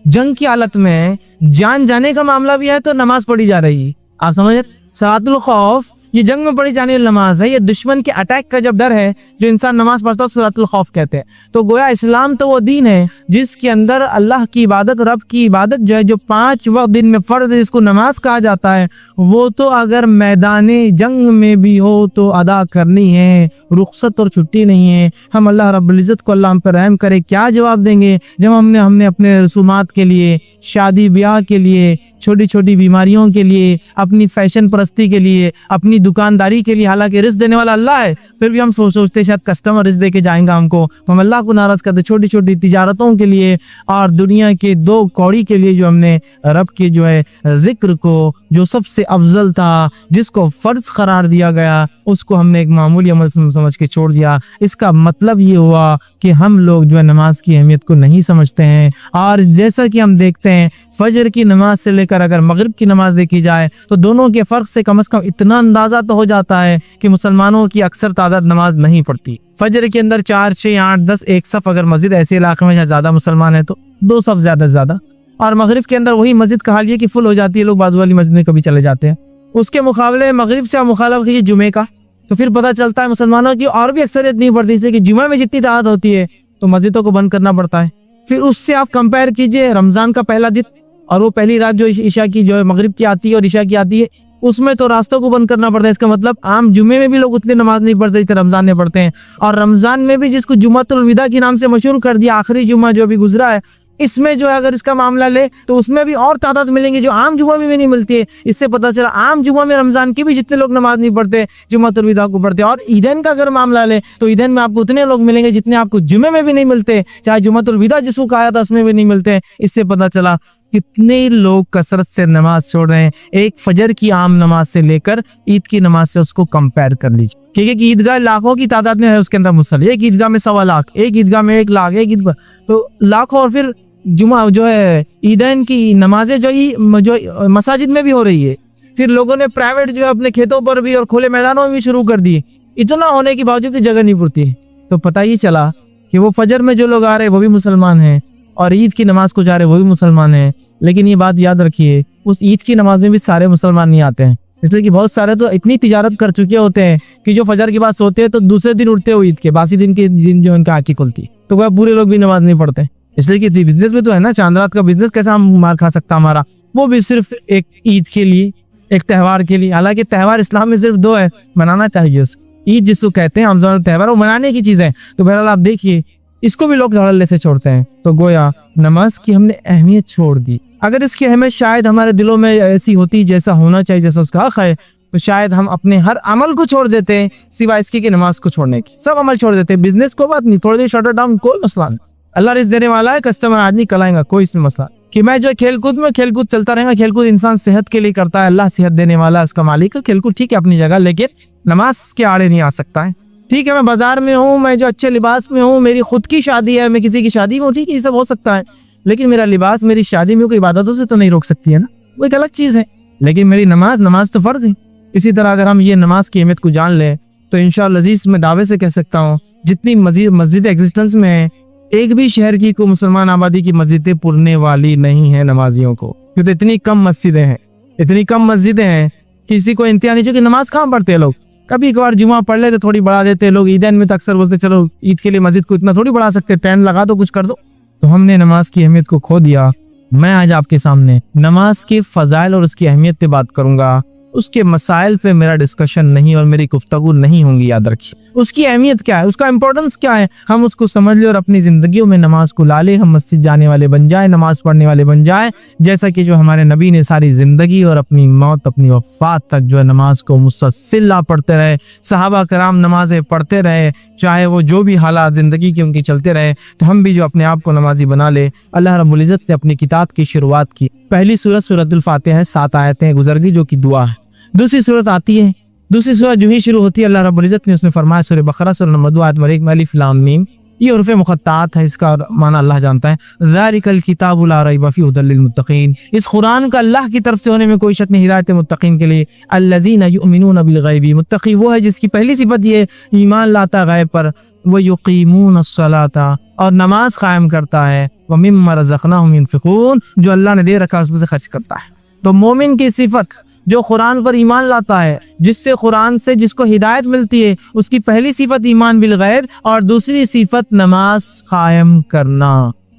जंग की हालत में जान जाने का मामला भी है तो नमाज पढ़ी जा रही है। आप समझ, सलातुल खौफ ये जंग में पढ़ी जाने वाली नमाज है, ये दुश्मन के अटैक का जब डर है जो इंसान नमाज पढ़ता है सलातुल खौफ कहते हैं। तो गोया इस्लाम तो वो दीन है जिसके अंदर अल्लाह की इबादत, रब की इबादत जो है, जो 5 वक्त दिन में फर्ज है जिसको नमाज कहा जाता है, वो तो अगर मैदाने जंग में भी हो तो अदा करनी है, रुखसत और छुट्टी नहीं है। हम अल्लाह रब्बुल इज़्ज़त को अल्लाह हम पर रहम करे क्या जवाब देंगे जब हमने अपने रसूमात के लिए, शादी ब्याह के लिए, छोटी छोटी बीमारियों के लिए, अपनी फैशन परस्ती के लिए, अपनी दुकानदारी के लिए, हालांकि रिस्क देने वाला अल्लाह है, फिर भी हम सोचते शायद कस्टमर रिस्क दे के जाएंगा हमको, हम अल्लाह को नाराज करते। छोटी छोटी तिजारतों के लिए और दुनिया के 2 कौड़ी के लिए जो हमने रब के जो है जिक्र को, जो सबसे अफजल था, जिसको फर्ज करार दिया गया, उसको हमने एक मामूली अमल समझ के छोड़ दिया। इसका मतलब ये हुआ कि हम लोग जो है नमाज की अहमियत को नहीं समझते हैं। और जैसा कि हम देखते हैं फजर की नमाज से लेकर अगर मगरिब की नमाज देखी जाए तो दोनों के फ़र्क से कम इतना अंदाज़ा तो हो जाता है कि मुसलमानों की अक्सर तादाद नमाज नहीं पढ़ती। फजर के अंदर 4, 6, 8, 10 एक सफ़, अगर मस्जिद ऐसे इलाके में जहाँ ज़्यादा मुसलमान है तो 2 सफ़ ज़्यादा से ज़्यादा, और मगरिब के अंदर वही मस्जिद का हाल ये कि फुल हो जाती है, लोग बाजू वाली मस्जिद में कभी चले जाते हैं। उसके मुकाबले मगरिब से मुखालफत कीजिए जुमे का तो फिर पता चलता है मुसलमानों की और भी अक्सरियत नहीं पड़ती, इसलिए कि जुमे में जितनी तादाद होती है तो मस्जिदों को बंद करना पड़ता है। फिर उससे आप कंपेयर कीजिए रमज़ान का पहला दिन और वो पहली रात जो ईशा की जो है मगरिब की आती है और ईशा की आती है, उसमें तो रास्तों को बंद करना पड़ता है। इसका मतलब आम जुमे में भी लोग उतनी नमाज नहीं पढ़ते जितने रमज़ान में पढ़ते हैं। और रमज़ान में भी जिसको जुमातुल विदा के नाम से मशहूर कर दिया, आखिरी जुमा जो अभी गुजरा है, इसमें जो है अगर इसका मामला ले तो उसमें भी और तादाद मिलेंगे जो आम जुमा में भी नहीं मिलती है। इससे पता चला आम जुमा में रमज़ान के भी जितने लोग नमाज नहीं पढ़ते जुमातुल विदा को पढ़ते। और ईदैन का अगर मामला ले तो ईदैन में आपको उतने लोग मिलेंगे जितने आपको जुमे में भी नहीं मिलते, चाहे जुमातुल विदा जिसको कहा था उसमें भी नहीं मिलते। इससे पता चला कितने लोग कसरत से नमाज छोड़ रहे हैं। एक फजर की आम नमाज से लेकर ईद की नमाज से उसको कंपेयर कर लीजिए। ठीक है कि ईदगाह लाखों की तादाद में है, उसके अंदर मुसल्ली, एक ईदगाह में 1.25 लाख, एक ईदगाह में 1 लाख, एक ईदगाह तो लाखों। और फिर जुमा जो है ईदैन की नमाजें जो मसाजिद में भी हो रही है, फिर लोगों ने प्राइवेट जो है अपने खेतों पर भी और खुले मैदानों में भी शुरू कर दिए। इतना होने के बावजूद जगह नहीं पड़ती है। तो पता ही चला कि वो फजर में जो लोग आ रहे हैं वो भी मुसलमान हैं और ईद की नमाज को जा रहे हैं वो भी मुसलमान हैं। लेकिन ये बात याद रखिए, उस ईद की नमाज में भी सारे मुसलमान नहीं आते हैं, इसलिए कि बहुत सारे तो इतनी तिजारत कर चुके होते हैं कि जो फजर के बाद सोते हैं तो दूसरे दिन उठते हो ईद के बासी दिन के दिन जो उनका आंखें खुलती, तो वह पूरे लोग भी नमाज नहीं पढ़ते। इसलिए कि बिजनेस में तो है ना, चांद रात का बिजनेस कैसा हम मार खा सकता हमारा, वो भी सिर्फ एक ईद के लिए, एक त्यौहार के लिए। हालांकि त्यौहार इस्लाम में सिर्फ 2 है, मनाना चाहिए उसको। ईद जिसको कहते हैं रमज़ान त्यौहार, वो मनाने की चीज़ है। तो बहरहाल आप देखिए इसको भी लोग धड़ल्ले से छोड़ते हैं। तो गोया नमाज की हमने अहमियत छोड़ दी। अगर इसकी अहमियत शायद हमारे दिलों में ऐसी होती जैसा होना चाहिए, जैसा उसका हक है, तो शायद हम अपने हर अमल को छोड़ देते हैं सिवाय इसके कि नमाज को छोड़ने की। सब अमल छोड़ देते हैं। बिजनेस को बात नहीं, थोड़ी देर शटर डाउन, कोई मसला नहीं। अल्लाह रिज़्क़ देने वाला है, कस्टमर आज नहीं कल आएगा, कोई इसमें मसला कि मैं जो खेलकूद में खेलकूद चलता रहेगा। खेलकूद इंसान सेहत के लिए करता है, अल्लाह सेहत देने वाला है, उसका मालिक है। खेलकूद ठीक है अपनी जगह, लेकिन नमाज के आड़े नहीं आ सकता है। ठीक है मैं बाजार में हूँ, मैं जो अच्छे लिबास में हूँ, मेरी खुद की शादी है, मैं किसी की शादी में हूँ, ठीक है ये सब हो सकता है, लेकिन मेरा लिबास मेरी शादी में कोई इबादतों से तो नहीं रोक सकती है ना, वो एक अलग चीज़ है। लेकिन मेरी नमाज तो फ़र्ज है। इसी तरह अगर हम ये नमाज की अहमियत को जान लें तो इंशाअल्लाह अज़ीज़ मैं दावे से कह सकता हूँ जितनी मस्जिद एग्जिस्टेंस में है, एक भी शहर की को मुसलमान आबादी की मस्जिदें पुरने वाली नहीं है नमाजियों को, क्योंकि इतनी कम मस्जिदें हैं, किसी को इंतहा नहीं। जो कि नमाज कहाँ पढ़ते हैं लोग, कभी कभार जुमा पढ़ लेते, थोड़ी बढ़ा देते लोग। ईदैन में तो अक्सर बोलते चलो ईद के लिए मस्जिद को इतना थोड़ी बढ़ा सकते, टेंट लगा दो, कुछ कर दो। तो हमने नमाज की अहमियत को खो दिया। मैं आज आपके सामने नमाज के फ़ज़ाइल और उसकी अहमियत पे बात करूंगा। उसके मसाइल पे मेरा डिस्कशन नहीं और मेरी गुफ्तगू नहीं होंगी, याद रखिए। उसकी अहमियत क्या है, उसका इंपॉर्टेंस क्या है, हम उसको समझ ले और अपनी ज़िंदगियों में नमाज को ला ले। हम मस्जिद जाने वाले बन जाए, नमाज पढ़ने वाले बन जाए, जैसा कि जो हमारे नबी ने सारी ज़िंदगी और अपनी मौत, अपनी वफ़ात तक जो है नमाज को मुसलसल पढ़ते रहे। सहाबा कराम नमाज़ें पढ़ते रहे, चाहे वो जो भी हालात ज़िंदगी के उनके चलते रहे। तो हम भी जो अपने आप को नमाजी बना ले। अल्लाह रब्बुल इज़्ज़त ने अपनी किताब की शुरुआत की। पहली सूरत सूरतुल फातिहा है, 7 आयतें गुजर गई जो कि दुआ है। दूसरी सूरत आती है, दूसरी सूरह जो ही शुरू होती है, अल्लाह रब्बुल इज्जत ने उसमें फरमाया, सूरह बकरा सूरह नंबर 2 आयत नंबर 1 में अलिफ लाम मीम, ये हुरूफ मुक़त्तात है, इसका माना अल्लाह जानता है। ज़ालिकल किताबु ला रैब फीहि हुदल लिल मुत्तक़ीन, इस कुरान का अल्लाह की तरफ से होने में कोई शक नहीं, हिदायत मुत्तक़ीन के लिए। अल्लज़ीना युमिनूना बिल गैबी, मुत्तक़ी वो है जिसकी पहली सिफत ये ईमान लाता गैब पर, व युक़ीमून अस्सलाता, और नमाज कायम करता है, व मिम्मा रज़क़नाहुम युनफ़िक़ून, जो अल्लाह ने दे रखा उसमें से खर्च करता है। तो मोमिन की सिफत जो कुरान पर ईमान लाता है, जिससे कुरान से जिसको हिदायत मिलती है, उसकी पहली सिफत ईमान बिल गैब और दूसरी सिफत नमाज कायम करना।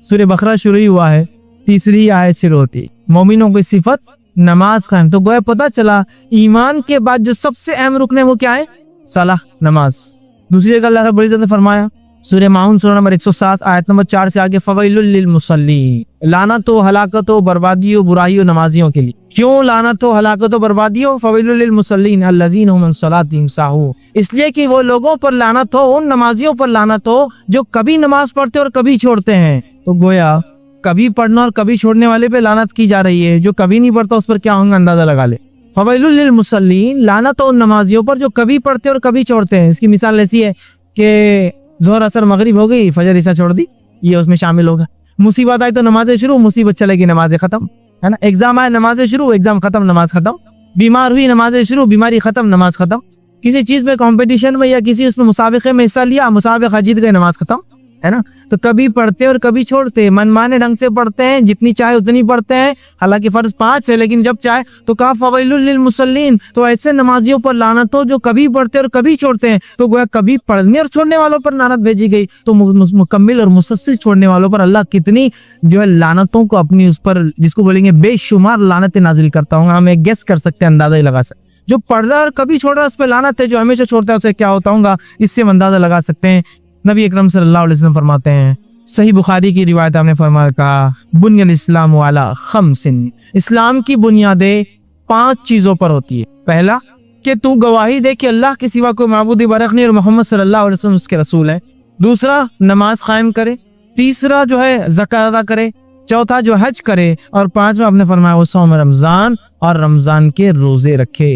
सूरह बकरा शुरू ही हुआ है, तीसरी आयत शुरू होती, मोमिनों की सिफत नमाज कायम। तो गोया पता चला ईमान के बाद जो सबसे अहम रुकन है वो क्या है? सलाह, नमाज। दूसरी जगह अल्लाह रब्बुल इज्जत ने फरमाया सूरह माउन सूरह नंबर 107 आयत नंबर 4 से आगे, फवैलुल लिल मुसल्लीन, लानत हो, हलाकत हो, बर्बादी हो, बुराई हो नमाजियों के लिए। क्यों लानत हो, हलाकत हो, बर्बादी हो? फवैलुल लिल मुसल्लीन अल्लज़ीना हुम अन सलातिहिम साहून, इसलिए कि वो लोगों पर लानत हो, उन नमाजियों पर लानत हो जो कभी नमाज पढ़ते और कभी छोड़ते हैं। तो गोया कभी पढ़ना और कभी छोड़ने वाले पे लानत की जा रही है, जो कभी नहीं पढ़ता उस पर क्या होगा अंदाजा लगा ले। फवैलुल लिल मुसल्लीन, लानत हो उन नमाजियों पर जो कभी पढ़ते और कभी छोड़ते हैं। इसकी मिसाल ऐसी है कि जोहर असर मगरिब हो गई, फजर ईशा छोड़ दी, ये उसमें शामिल होगा। मुसीबत आई तो नमाजें शुरू, मुसीबत चलेगी नमाजें खत्म, है ना। एग्जाम आए, नमाजें शुरू, एग्जाम खत्म, नमाज खत्म। बीमार हुई, नमाजें शुरू, बीमारी खत्म, नमाज खत्म। किसी चीज में कंपटीशन में या किसी उसमें मुसाबिके में हिस्सा लिया, मुसाबिका जीत गए, नमाज खत्म, है ना। तो कभी पढ़ते और कभी छोड़ते, मनमाने ढंग से पढ़ते हैं, जितनी चाहे उतनी पढ़ते हैं, हालांकि फर्ज 5 है, लेकिन जब चाहे तो कहा फवैलुल लिल मुसल्लीन, तो ऐसे नमाजियों पर लानत हो जो कभी पढ़ते और कभी छोड़ते हैं। तो गोया कभी पढ़ने और छोड़ने वालों पर लानत भेजी गई, तो मुकम्मिल और मुसलसल छोड़ने वालों पर अल्लाह कितनी जो है लानतों को अपनी उस पर, जिसको बोलेंगे बेशुमार लानतें नाजिल करता हूँ। हम एक गेस कर सकते हैं, अंदाजा ही लगा सकते। जो पढ़ रहा और कभी छोड़ रहा है उस पर लानत है, जो हमेशा छोड़ता है उसे क्या होता होगा, इससे हम अंदाजा लगा सकते हैं। नबी अकरम सल्लल्लाहु अलैहि वसल्लम फरमाते हैं, सही बुखारी की रिवायत आपने फरमाया, कहा बुनियल इस्लाम वाला खमसिन, इस्लाम की बुनियादें 5 चीजों पर होती है। पहला कि तू गवाही दे कि अल्लाह के सिवा कोई माबूद बरहक नहीं और मोहम्मद सल्लल्लाहु अलैहि वसल्लम उसके रसूल है। दूसरा, नमाज कायम करे। तीसरा जो है ज़कात अदा करे। चौथा जो हज करे। और पांचवा आपने फरमाया वो सौम रमजान और रमजान के रोजे रखे।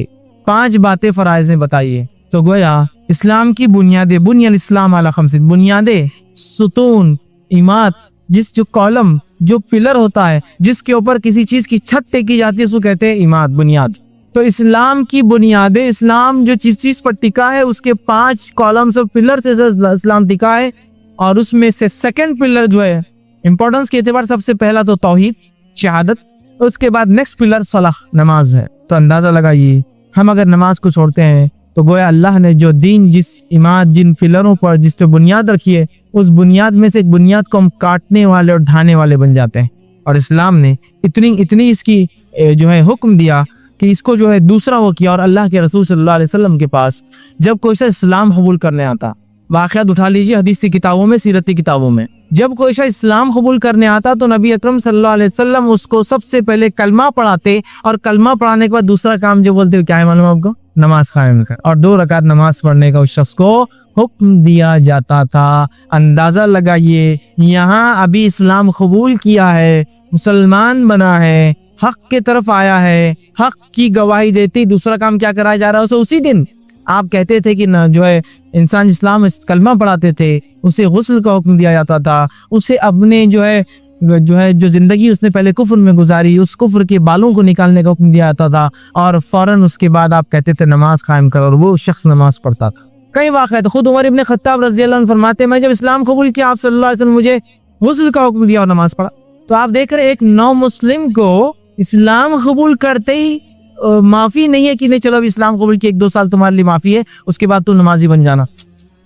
5 बातें फराइज ने बताइए। तो गोया इस्लाम की बुनियादें, बुनियल इस्लाम अला खमसिन, बुनियादें, सुतून, इमाद, जिस जो कॉलम, जो पिलर होता है जिसके ऊपर किसी चीज की छत टेकी जाती है उसको कहते हैं इमाद, बुनियाद। तो इस्लाम की बुनियादें, इस्लाम जो जिस चीज पर टिका है उसके 5 कॉलम्स और पिलर से इस्लाम टिका है। और उसमें से सेकंड पिलर जो है इंपॉर्टेंस के एतबार सबसे पहला तो तौहीद, शहादत, उसके बाद नेक्स्ट पिलर सलाह, नमाज है। तो अंदाजा लगाइए हम अगर नमाज को छोड़ते हैं तो गोया अल्लाह ने जो दीन, जिस इमाद, जिन पिलरों पर, जिस पे बुनियाद रखी है, उस बुनियाद में से एक बुनियाद को हम काटने वाले और ढाने वाले बन जाते हैं। और इस्लाम ने इतनी इसकी जो है हुक्म दिया कि इसको जो है दूसरा वो किया। और अल्लाह के रसूल सल्लल्लाहु अलैहि वसल्लम के पास जब कोई सा इस्लाम कबूल करने आता, वाक़यात उठा लीजिए हदीस की किताबों में, सीरत की किताबों में, जब कोई सा इस्लाम कबूल करने आता तो नबी अकरम सल्लल्लाहु अलैहि वसल्लम उसको सबसे पहले कलमा पढ़ाते। और कलमा पढ़ाने के बाद दूसरा काम जो बोलते, क्या है मालूम आपको? नमाज कायम कर। और 2 रकात नमाज पढ़ने का उस शख्स को हुक्म दिया जाता था। अंदाजा लगाइए, यहाँ अभी इस्लाम कबूल किया है, मुसलमान बना है, हक के तरफ आया है, हक की गवाही देती, दूसरा काम क्या कराया जा रहा है उसे? उसी दिन आप कहते थे कि ना जो है इंसान इस्लाम कलमा पढ़ाते थे, उसे गुस्ल का हुक्म दिया जाता था, उसे अपने जो जिंदगी उसने पहले कुफ्र में गुजारी, उस कुफ्र के बालों को निकालने का हुक्म दिया जाता था। और फौरन उसके बाद आप कहते थे नमाज कायम करो, और वो शख्स नमाज पढ़ता था। कई वाक़यात, खुद उमर इब्न खत्ताब रज़ियल्लाहु अन्हु फरमाते हैं, मैं जब इस्लाम कबूल किया आप सल्लल्लाहु अलैहि वसल्लम मुझे गुस्ल का हुक्म दिया और नमाज पढ़ा। तो आप देख रहे एक नौ मुस्लिम को इस्लाम कबूल करते ही माफी नहीं है कि नहीं चलो अब इस्लाम कबूल किया, 1-2 साल तुम्हारे लिए माफी है, उसके बाद तुम नमाजी बन जाना।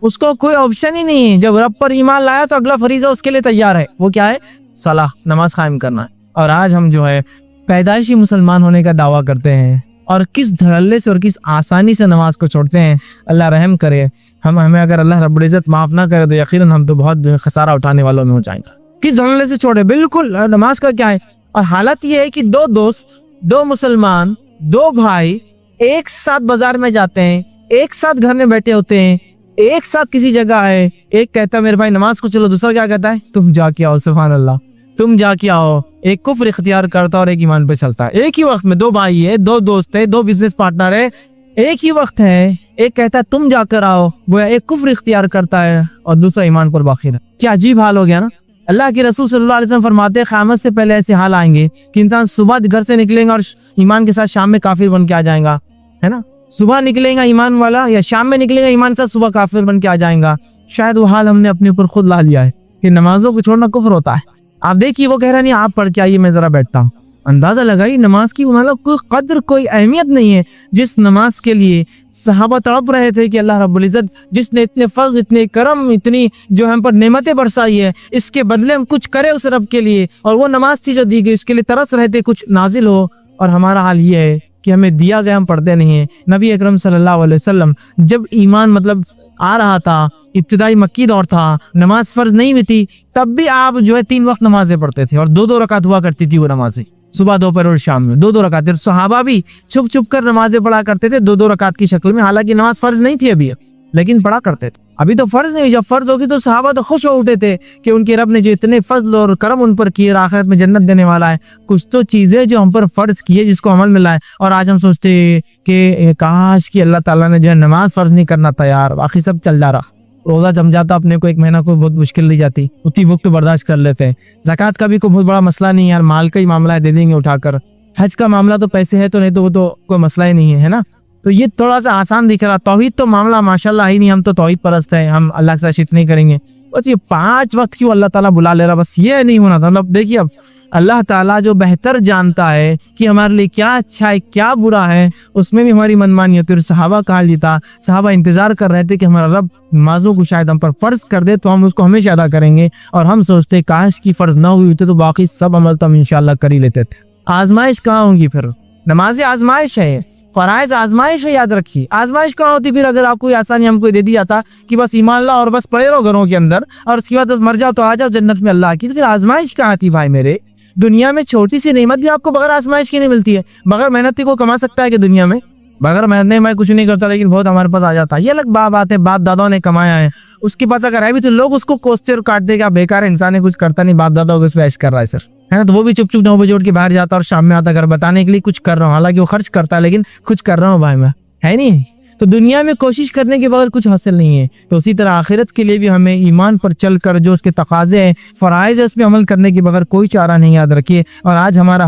उसको कोई ऑप्शन ही नहीं है। जब रब पर ईमान लाया तो अगला फरीजा उसके लिए तैयार है, वो क्या है? सलाह, नमाज कायम करना है। और आज हम जो है पैदाइशी मुसलमान होने का दावा करते हैं और किस धड़ल्ले से और किस आसानी से नमाज को छोड़ते हैं। अल्लाह रहम करे, हमें अगर अल्लाह रब्बुल इज्जत माफ ना करे तो यकीनन हम तो बहुत खसारा उठाने वालों में हो जाएंगे। किस धड़ल्ले से छोड़े, बिल्कुल नमाज का क्या है। और हालत ये है कि 2 दोस्त, 2 मुसलमान, 2 भाई एक साथ बाजार में जाते हैं, एक साथ घर में बैठे होते हैं, एक साथ किसी जगह है, एक कहता है मेरे भाई नमाज को चलो, दूसरा क्या कहता है? तुम जाके आओ, सुभान अल्लाह, तुम जाके आओ। एक कुफ्र इख्तियार करता और एक ईमान पे चलता है। एक ही वक्त में 2 भाई है, 2 दोस्त है, 2 बिजनेस पार्टनर है, एक ही वक्त है, एक कहता है तुम जाकर आओ, गोया एक कुफ्र इख्तियार करता है और दूसरा ईमान पर बाकी है। क्या अजीब हाल हो गया ना। अल्लाह के रसूल सल्लल्लाहु अलैहि वसल्लम फरमाते हैं क़यामत से पहले ऐसे हाल आएंगे कि इंसान सुबह घर से निकलेगा और ईमान के साथ शाम में काफिर बन के आ जाएगा, है ना। सुबह निकलेगा ईमान वाला या शाम में निकलेगा ईमान के साथ सुबह काफिर बन के आ जाएगा। शायद वो हाल हमने अपने ऊपर खुद ला लिया है कि नमाजों को छोड़ना कुफ्र होता है। आप देखिए वो कह रहा नहीं आप पढ़ के आइए, मैं जरा बैठता हूँ। अंदाजा लगाइए नमाज की मतलब कोई कद्र कोई अहमियत नहीं है जिस नमाज के लिए सहाबा तड़प रहे थे कि अल्लाह रब्बुल इज्जत जिसने इतने फर्ज, इतने करम, इतनी जो हम पर नेमतें बरसाई है, इसके बदले हम कुछ करें उस रब के लिए। और वो नमाज थी जो दी गई, उसके लिए तरस रहे थे कुछ नाजिल हो। और हमारा हाल ये है कि हमें दिया गया हम पढ़ते नहीं है। नबी अकरम सल्लल्लाहु अलैहि वसल्लम जब ईमान मतलब आ रहा था, इब्तिदाई मक्की दौर था, नमाज फर्ज नहीं हुई थी, तब भी आप जो है 3 वक्त नमाजें पढ़ते थे और 2-2 रकात हुआ करती थी वो नमाजें, सुबह दोपहर और शाम में 2-2 रकात। सहाबा भी छुप छुप कर नमाजें पढ़ा करते थे 2-2 रकात की शक्ल में। हालांकि नमाज फर्ज नहीं थी अभी, लेकिन पढ़ा करते थे। अभी तो फर्ज नहीं, जब फर्ज होगी तो सहाबा तो खुश हो उठे थे कि उनके रब ने जो इतने फजल और करम उन पर किए, आखिरत में जन्नत देने वाला है। कुछ तो चीजें जो हम पर फर्ज किए जिसको अमल मिला है। और आज हम सोचते कि काश कि अल्लाह ताला ने जो है नमाज फर्ज नहीं करना था यार, बाकी सब चल जा रहा। रोजा जम जाता अपने को, 1 महीना को बहुत मुश्किल नहीं जाती, उतनी भूख तो बर्दाश्त कर लेते हैं। ज़कात का भी कोई बहुत बड़ा मसला नहीं है यार, माल का ही मामला है, दे देंगे उठाकर। हज का मामला तो पैसे है तो, नहीं तो वो तो कोई मसला ही नहीं है ना। तो ये थोड़ा सा आसान दिख रहा। तौहीद तो मामला माशाल्लाह ही नहीं, हम तो तौहीद परस्त है, हम अल्लाह से शिरक नहीं करेंगे। बस ये 5 वक्त क्यों अल्लाह ताला बुला ले रहा, बस ये नहीं होना था। मतलब देखिए अब अल्लाह ताला जो बेहतर जानता है कि हमारे लिए क्या अच्छा है क्या बुरा है, उसमें भी हमारी मनमानी होती है। सहाबा का हाल था, सहाबा इंतजार कर रहे थे कि हमारा रब नमाजों को शायद हम पर फर्ज कर दे तो हम उसको हमेशा अदा करेंगे। और हम सोचते काश की फर्ज ना हुई होती तो बाकी सब अमल तो हम इंशाल्लाह कर ही लेते थे। आजमाइश कहाँ होंगी फिर, नमाज आजमाइश है, फराइज आजमाइश है, याद रखिए। आजमाइश कहाँ होती फिर, अगर आपको आसानी हमको दे दी जाता कि बस ईमान ला और बस पड़े रहो घरों के अंदर और उसके बाद बस मर जाओ तो आ जाओ जन्नत में अल्लाह की, तो फिर आजमाइश कहाँ थी भाई मेरे। दुनिया में छोटी सी नेमत भी आपको बगैर आजमाइश की नहीं मिलती है। बगैर मेहनत को कमा सकता है कि दुनिया में, बगैर मेहनत मैं कुछ नहीं करता लेकिन बहुत हमारे पास आ जाता है, ये अलग बात है। बाप दादाओं ने कमाया है, उसके पास अगर है भी तो लोग उसको कोसते और काट देगा, बेकार इंसान है, कुछ करता नहीं, बाप दादाओं को ऐश कर रहा है सिर्फ, है ना। तो वो भी चुप चुप 9 बजे उठ के बाहर जाता और शाम में आता घर बताने के लिए कुछ कर रहा हूँ। हालांकि वो खर्च करता है लेकिन कुछ कर रहा हूँ भाई मैं, है नहीं। तो दुनिया में कोशिश करने के बगैर कुछ हासिल नहीं है। तो उसी तरह आखिरत के लिए भी हमें ईमान पर चलकर जो उसके तकाजे हैं, फराइज है, उसमें अमल करने के बगैर कोई चारा नहीं, याद रखिए। और आज हमारी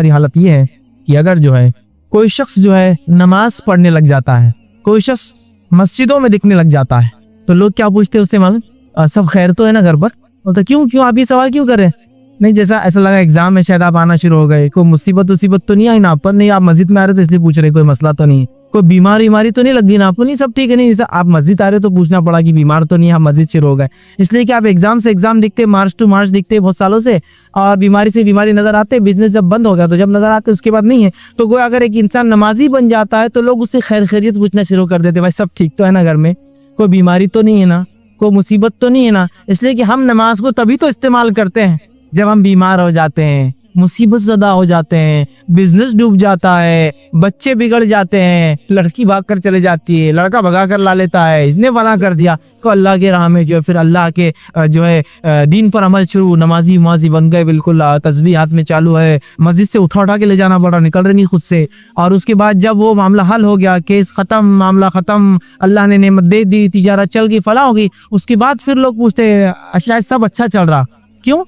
हालत ये है कि अगर जो है कोई शख्स जो है नमाज पढ़ने लग जाता है, कोई शख्स मस्जिदों में दिखने लग जाता है, तो लोग क्या पूछते हैं उससे, मालूम सब खैर तो है ना घर पर। तो क्यों आप ये सवाल क्यों कर रहे हैं? नहीं, जैसा ऐसा लगा एग्जाम में शायद आप आना शुरू हो गए, कोई मुसीबत तो नहीं आई ना आप पर? नहीं, आप मस्जिद में आ रहे तो इसलिए पूछ रहे, कोई मसला तो नहीं है, कोई बीमारी तो नहीं लग गई ना आपको? नहीं, सब ठीक है। नहीं, जैसा आप मस्जिद आ रहे तो पूछना पड़ा कि बीमार तो नहीं, आप मस्जिद शुरू हो गए। इसलिए कि आप एग्जाम से एग्जाम दिखते, मार्च टू मार्च दिखते बहुत सालों से, और बीमारी से बीमारी नजर आते, बिजनेस जब बंद हो गया तो जब नजर आते उसके बाद नहीं है। तो कोई अगर एक इंसान नमाजी बन जाता है तो लोग उससे खैरियत पूछना शुरू कर देते, भाई सब ठीक तो है ना घर में, कोई बीमारी तो नहीं है ना, कोई मुसीबत तो नहीं है ना। इसलिए कि हम नमाज को तभी तो इस्तेमाल करते हैं जब हम बीमार हो जाते हैं, मुसीबत ज़दा हो जाते हैं, बिजनेस डूब जाता है, बच्चे बिगड़ जाते हैं, लड़की भाग कर चले जाती है, लड़का भगा कर ला लेता है, इसने फला कर दिया, तो अल्लाह के राह में जो है फिर अल्लाह के जो है दीन पर अमल शुरू, नमाजी बन गए, बिल्कुल तस्बीह हाथ में चालू है, मस्जिद से उठा के ले जाना पड़ा, निकल रहे नहीं खुद से। और उसके बाद जब वो मामला हल हो गया, केस खत्म, मामला खत्म, अल्लाह ने नेमत दे दी, तिजारत चल गई, फला होगी, उसके बाद फिर लोग पूछते शायद सब अच्छा चल रहा, क्यों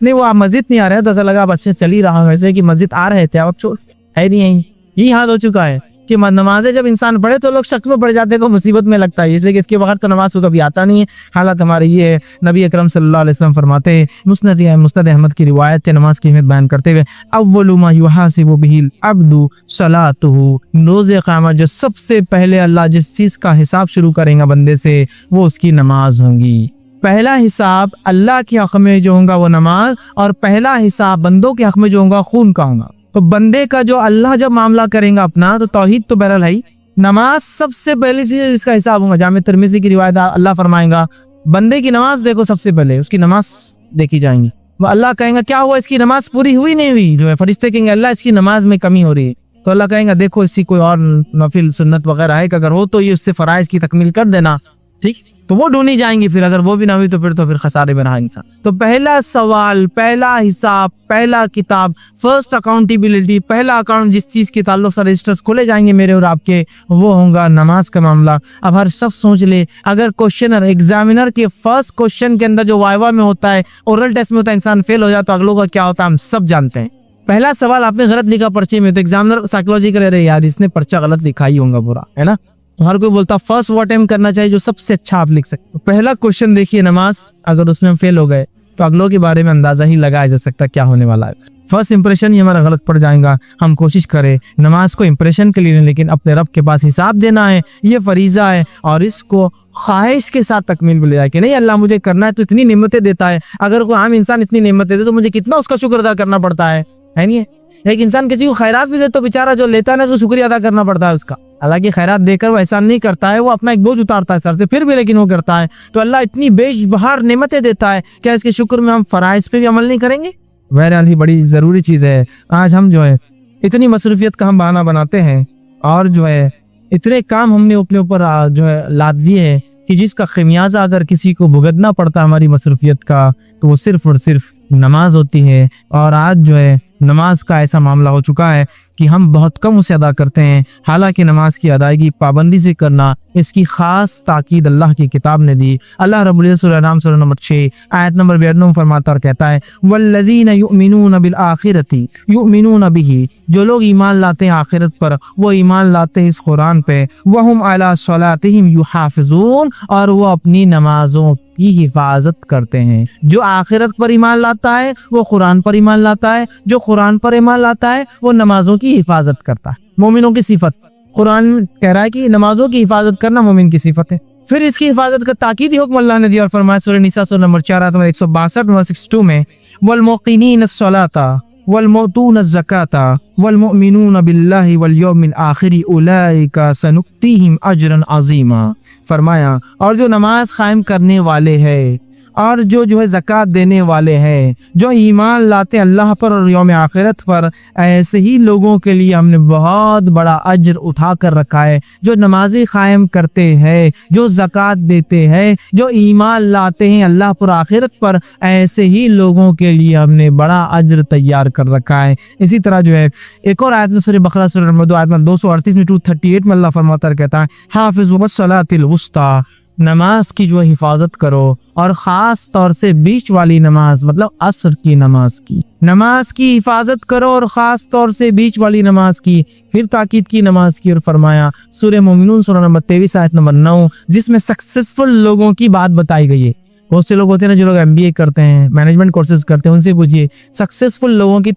नहीं? वो आप मस्जिद नहीं आ रहे, तो ऐसा लगा अब अच्छे चल ही रहा, वैसे कि मस्जिद आ रहे थे अब छोड़ है नहीं है। यही हाल हो चुका है कि नमाजें जब इंसान पढ़े तो लोग शक में पड़ जाते हैं, को मुसीबत में लगता है, इसलिए कि इसके बगैर तो नमाज को कभी आता नहीं है। हालत हमारी ये है। नबी अकरम सल्लल्लाहु अलैहि वसल्लम फरमाते हैं, मुस्नद अहमद की रिवायत है, नमाज की अहमियत बयान करते हुए, अव्वलु मा युहासिबु बिहिल अब्दु सलातुहु, रोज़े क़यामत जो सबसे पहले अल्लाह जिस चीज़ का हिसाब शुरू करेंगे बंदे से वो उसकी नमाज होंगी। पहला हिसाब अल्लाह के हक में जो होगा वो नमाज, और पहला हिसाब बंदों के हक में जो होगा खून का होगा। तो बंदे का जो अल्लाह जब मामला करेगा अपना, तो तौहीद तो बहरहाल है, नमाज सबसे पहली चीज इसका हिसाब होगा। जामे तिर्मिज़ी की रिवायत अल्लाह फरमाएगा बंदे की नमाज देखो, सबसे पहले उसकी नमाज देखी जाएंगी। वो अल्लाह कहेगा क्या हुआ, इसकी नमाज पूरी हुई नहीं हुई? जो है फरिश्ते कहेंगे अल्लाह इसकी नमाज में कमी हो रही है, तो अल्लाह कहेगा देखो इसकी कोई और नफिल सुन्नत वगैरह है, अगर हो तो ये उससे फराइज की तकमील कर देना। ठीक, तो वो ढूंढी जाएंगी। फिर अगर वो भी ना हुई तो फिर खसारे में रहा इंसान। तो पहला सवाल, पहला हिसाब, पहला किताब, फर्स्ट अकाउंटेबिलिटी, पहला अकाउंट जिस चीज के ताल्लुक से रजिस्टर्स खोले जाएंगे मेरे और आपके, वो होगा नमाज का मामला। अब हर शख्स सोच ले, अगर क्वेश्चनर एग्जामिनर के फर्स्ट क्वेश्चन के अंदर जो वाइवा में होता है, ओरल टेस्ट में होता है, इंसान फेल हो जाए तो अगलों का क्या होता है हम सब जानते हैं। पहला सवाल आपने गलत लिखा पर्चे में, तो एग्जामिनर साइकोलॉजी कर रहे यार इसने पर्चा गलत लिखा ही होगा पूरा, है ना। तो हर कोई बोलता फर्स्ट वो अटेम्प्ट करना चाहिए जो सबसे अच्छा आप लिख सकते। तो पहला क्वेश्चन देखिए नमाज, अगर उसमें हम फेल हो गए तो अगलों के बारे में अंदाजा ही लगाया जा सकता क्या होने वाला है। फर्स्ट इंप्रेशन ही हमारा गलत पड़ जाएगा। हम कोशिश करें नमाज को इंप्रेशन के लिए नहीं, लेकिन अपने रब के पास हिसाब देना है, ये फरीजा है, और इसको ख्वाहिश के साथ तकमील में ले जाए कि नहीं अल्लाह मुझे करना है तो इतनी नेमतें देता है। अगर कोई आम इंसान इतनी नेमतें दे तो मुझे कितना उसका शुक्र अदा करना पड़ता है नहीं। एक इंसान किसी को खैरात भी दे तो बेचारा जो लेता है ना उसको शुक्रिया अदा करना पड़ता है उसका। हालांकि खैरात देकर वो एहसान नहीं करता है, वो अपना एक बोझ उतारता है सर से, फिर भी लेकिन वो करता है। तो अल्लाह इतनी बेशबहार नेमतें देता है, क्या इसके शुक्र में हम फराइज पे भी अमल नहीं करेंगे? बहरहाल ही बड़ी जरूरी चीज है। आज हम जो है इतनी मसरूफियत का हम बहाना बनाते हैं और जो है इतने काम हमने अपने ऊपर जो है लाद दिए हैं कि जिसका खमियाजा अगर किसी को भुगतना पड़ता हमारी मसरूफियत का तो वो सिर्फ और सिर्फ नमाज होती है। और आज जो है नमाज का ऐसा मामला हो चुका है कि हम बहुत कम उसे अदा करते हैं। हालांकि नमाज की अदायगी पाबंदी से करना, इसकी खास ताकीद अल्लाह की किताब ने दी। अल्लाह रब्बुल इज्जत सूरह नाम सूरह नंबर 6 आयत नंबर 92 फरमाता और कहता है वल्लज़ीना युमिनून बिल आखिरती युमिनून बिही, जो लोग ईमान लाते हैं आखिरत पर वो ईमान लाते हैं इस कुरान पे। वहुम अला सलातिहिम युहाफिजून, और वो अपनी नमाजों की हिफाजत करते हैं। जो आखिरत पर ईमान लाता है वो कुरान पर ईमान लाता है, जो कुरान पर ईमान लाता है वो नमाजों की हिफाजत करता है। मोमिनों की सिफत कुरान कह रहा है कि नमाजों की हिफाजत करना मोमिन की सिफत है। फिर इसकी हिफाजत का ताकीदी हुक्म अल्लाह ने दिया और फरमाया सूरह निसा सूरह नंबर 4 आयत नंबर 162 वर्स 62 में वल मुक़ीनीन अस्सलाता वल मुतून अज़्ज़काता वल मुमिनून बिल्लाहि वल यौमिल आखिर उलाइका सनुक्तिहिम अजरन अज़ीमा। फरमाया और जो नमाज कायम करने वाले हैं और जो है ज़कात देने वाले हैं, जो ईमान लाते हैं अल्लाह पर और यौम आखिरत पर, ऐसे ही लोगों के लिए हमने बहुत बड़ा अज्र उठा कर रखा है। जो नमाज़ें कायम करते हैं, जो ज़कात देते हैं, जो ईमान लाते हैं अल्लाह पर आखिरत पर, ऐसे ही लोगों के लिए हमने बड़ा अज्र तैयार कर रखा है। इसी तरह जो है एक और आयत में सूरह बकरा सूरह नंबर 2 आयत नंबर 238 में 238 में अल्लाह फरमाता कहता है हाफिज़ वस्सलातिल वुस्ता, नमाज की जो हिफाजत करो और ख़ास तौर से बीच वाली नमाज मतलब असर की नमाज की हिफाजत करो और ख़ास तौर से बीच वाली नमाज की। फिर ताकीद की नमाज की और फरमाया सूरह मोमिनून सूरह नंबर 23 आयत नंबर 9 जिसमें सक्सेसफुल लोगों की बात बताई गई है। बहुत से लोग होते हैं ना जो लोग MBA करते हैं, मैनेजमेंट कोर्सेज करते हैं, उनसे पूछिए सक्सेसफुल लोगों की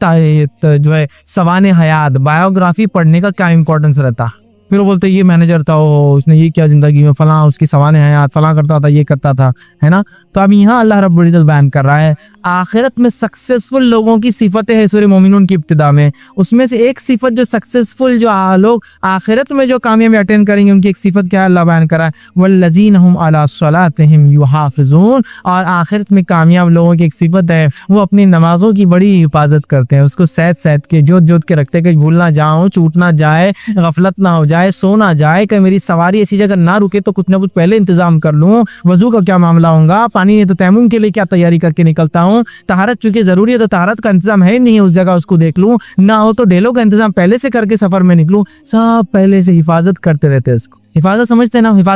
जो है सवाने हयात बायोग्राफी पढ़ने का क्या इंपॉर्टेंस रहता। फिर वो बोलते ये मैनेजर था, उसने ये क्या जिंदगी में फलां उसकी सवाने हयात फलां करता था, ये करता था, है ना। तो अब यहाँ अल्लाह रब्बुल इज्जत बयान कर रहा है आखिरत में सक्सेसफुल लोगों की सिफतें हैं सूरह मोमिनून की इब्तिदा में। उसमें से एक सिफत जो सक्सेसफुल जो लोग आखिरत में जो कामयाबी अटेंड करेंगे उनकी एक सिफत क्या अल्लाह बयान कर रहा है वल्लज़ीना हुम अला सलातिहिम युहाफिजून, और आखिरत में कामयाब लोगों की एक सिफत है वो अपनी नमाजों की बड़ी हिफाजत करते हैं, उसको सैद के जोत के रखते हैं कि भूल ना जाऊँ, छूट ना जाए, गफलत ना हो जाए, सो ना जाए, कि मेरी सवारी ऐसी जगह ना रुके तो कुछ ना कुछ पहले इंतजाम कर लूँ, वजू का क्या मामला होगा, पानी नहीं तो तैमूम के लिए क्या तैयारी करके निकलता हूँ, तहारत चूंकि जरूरी है तो तहारत का इंतजाम है नहीं है उस जगह उसको देख लूं, ना हो तो ढेलों का इंतजाम पहले से करके सफर में निकलूं। सब पहले से हिफाजत करते रहते हैं, उसको हिफाजत समझते हैं ना, हिफाजत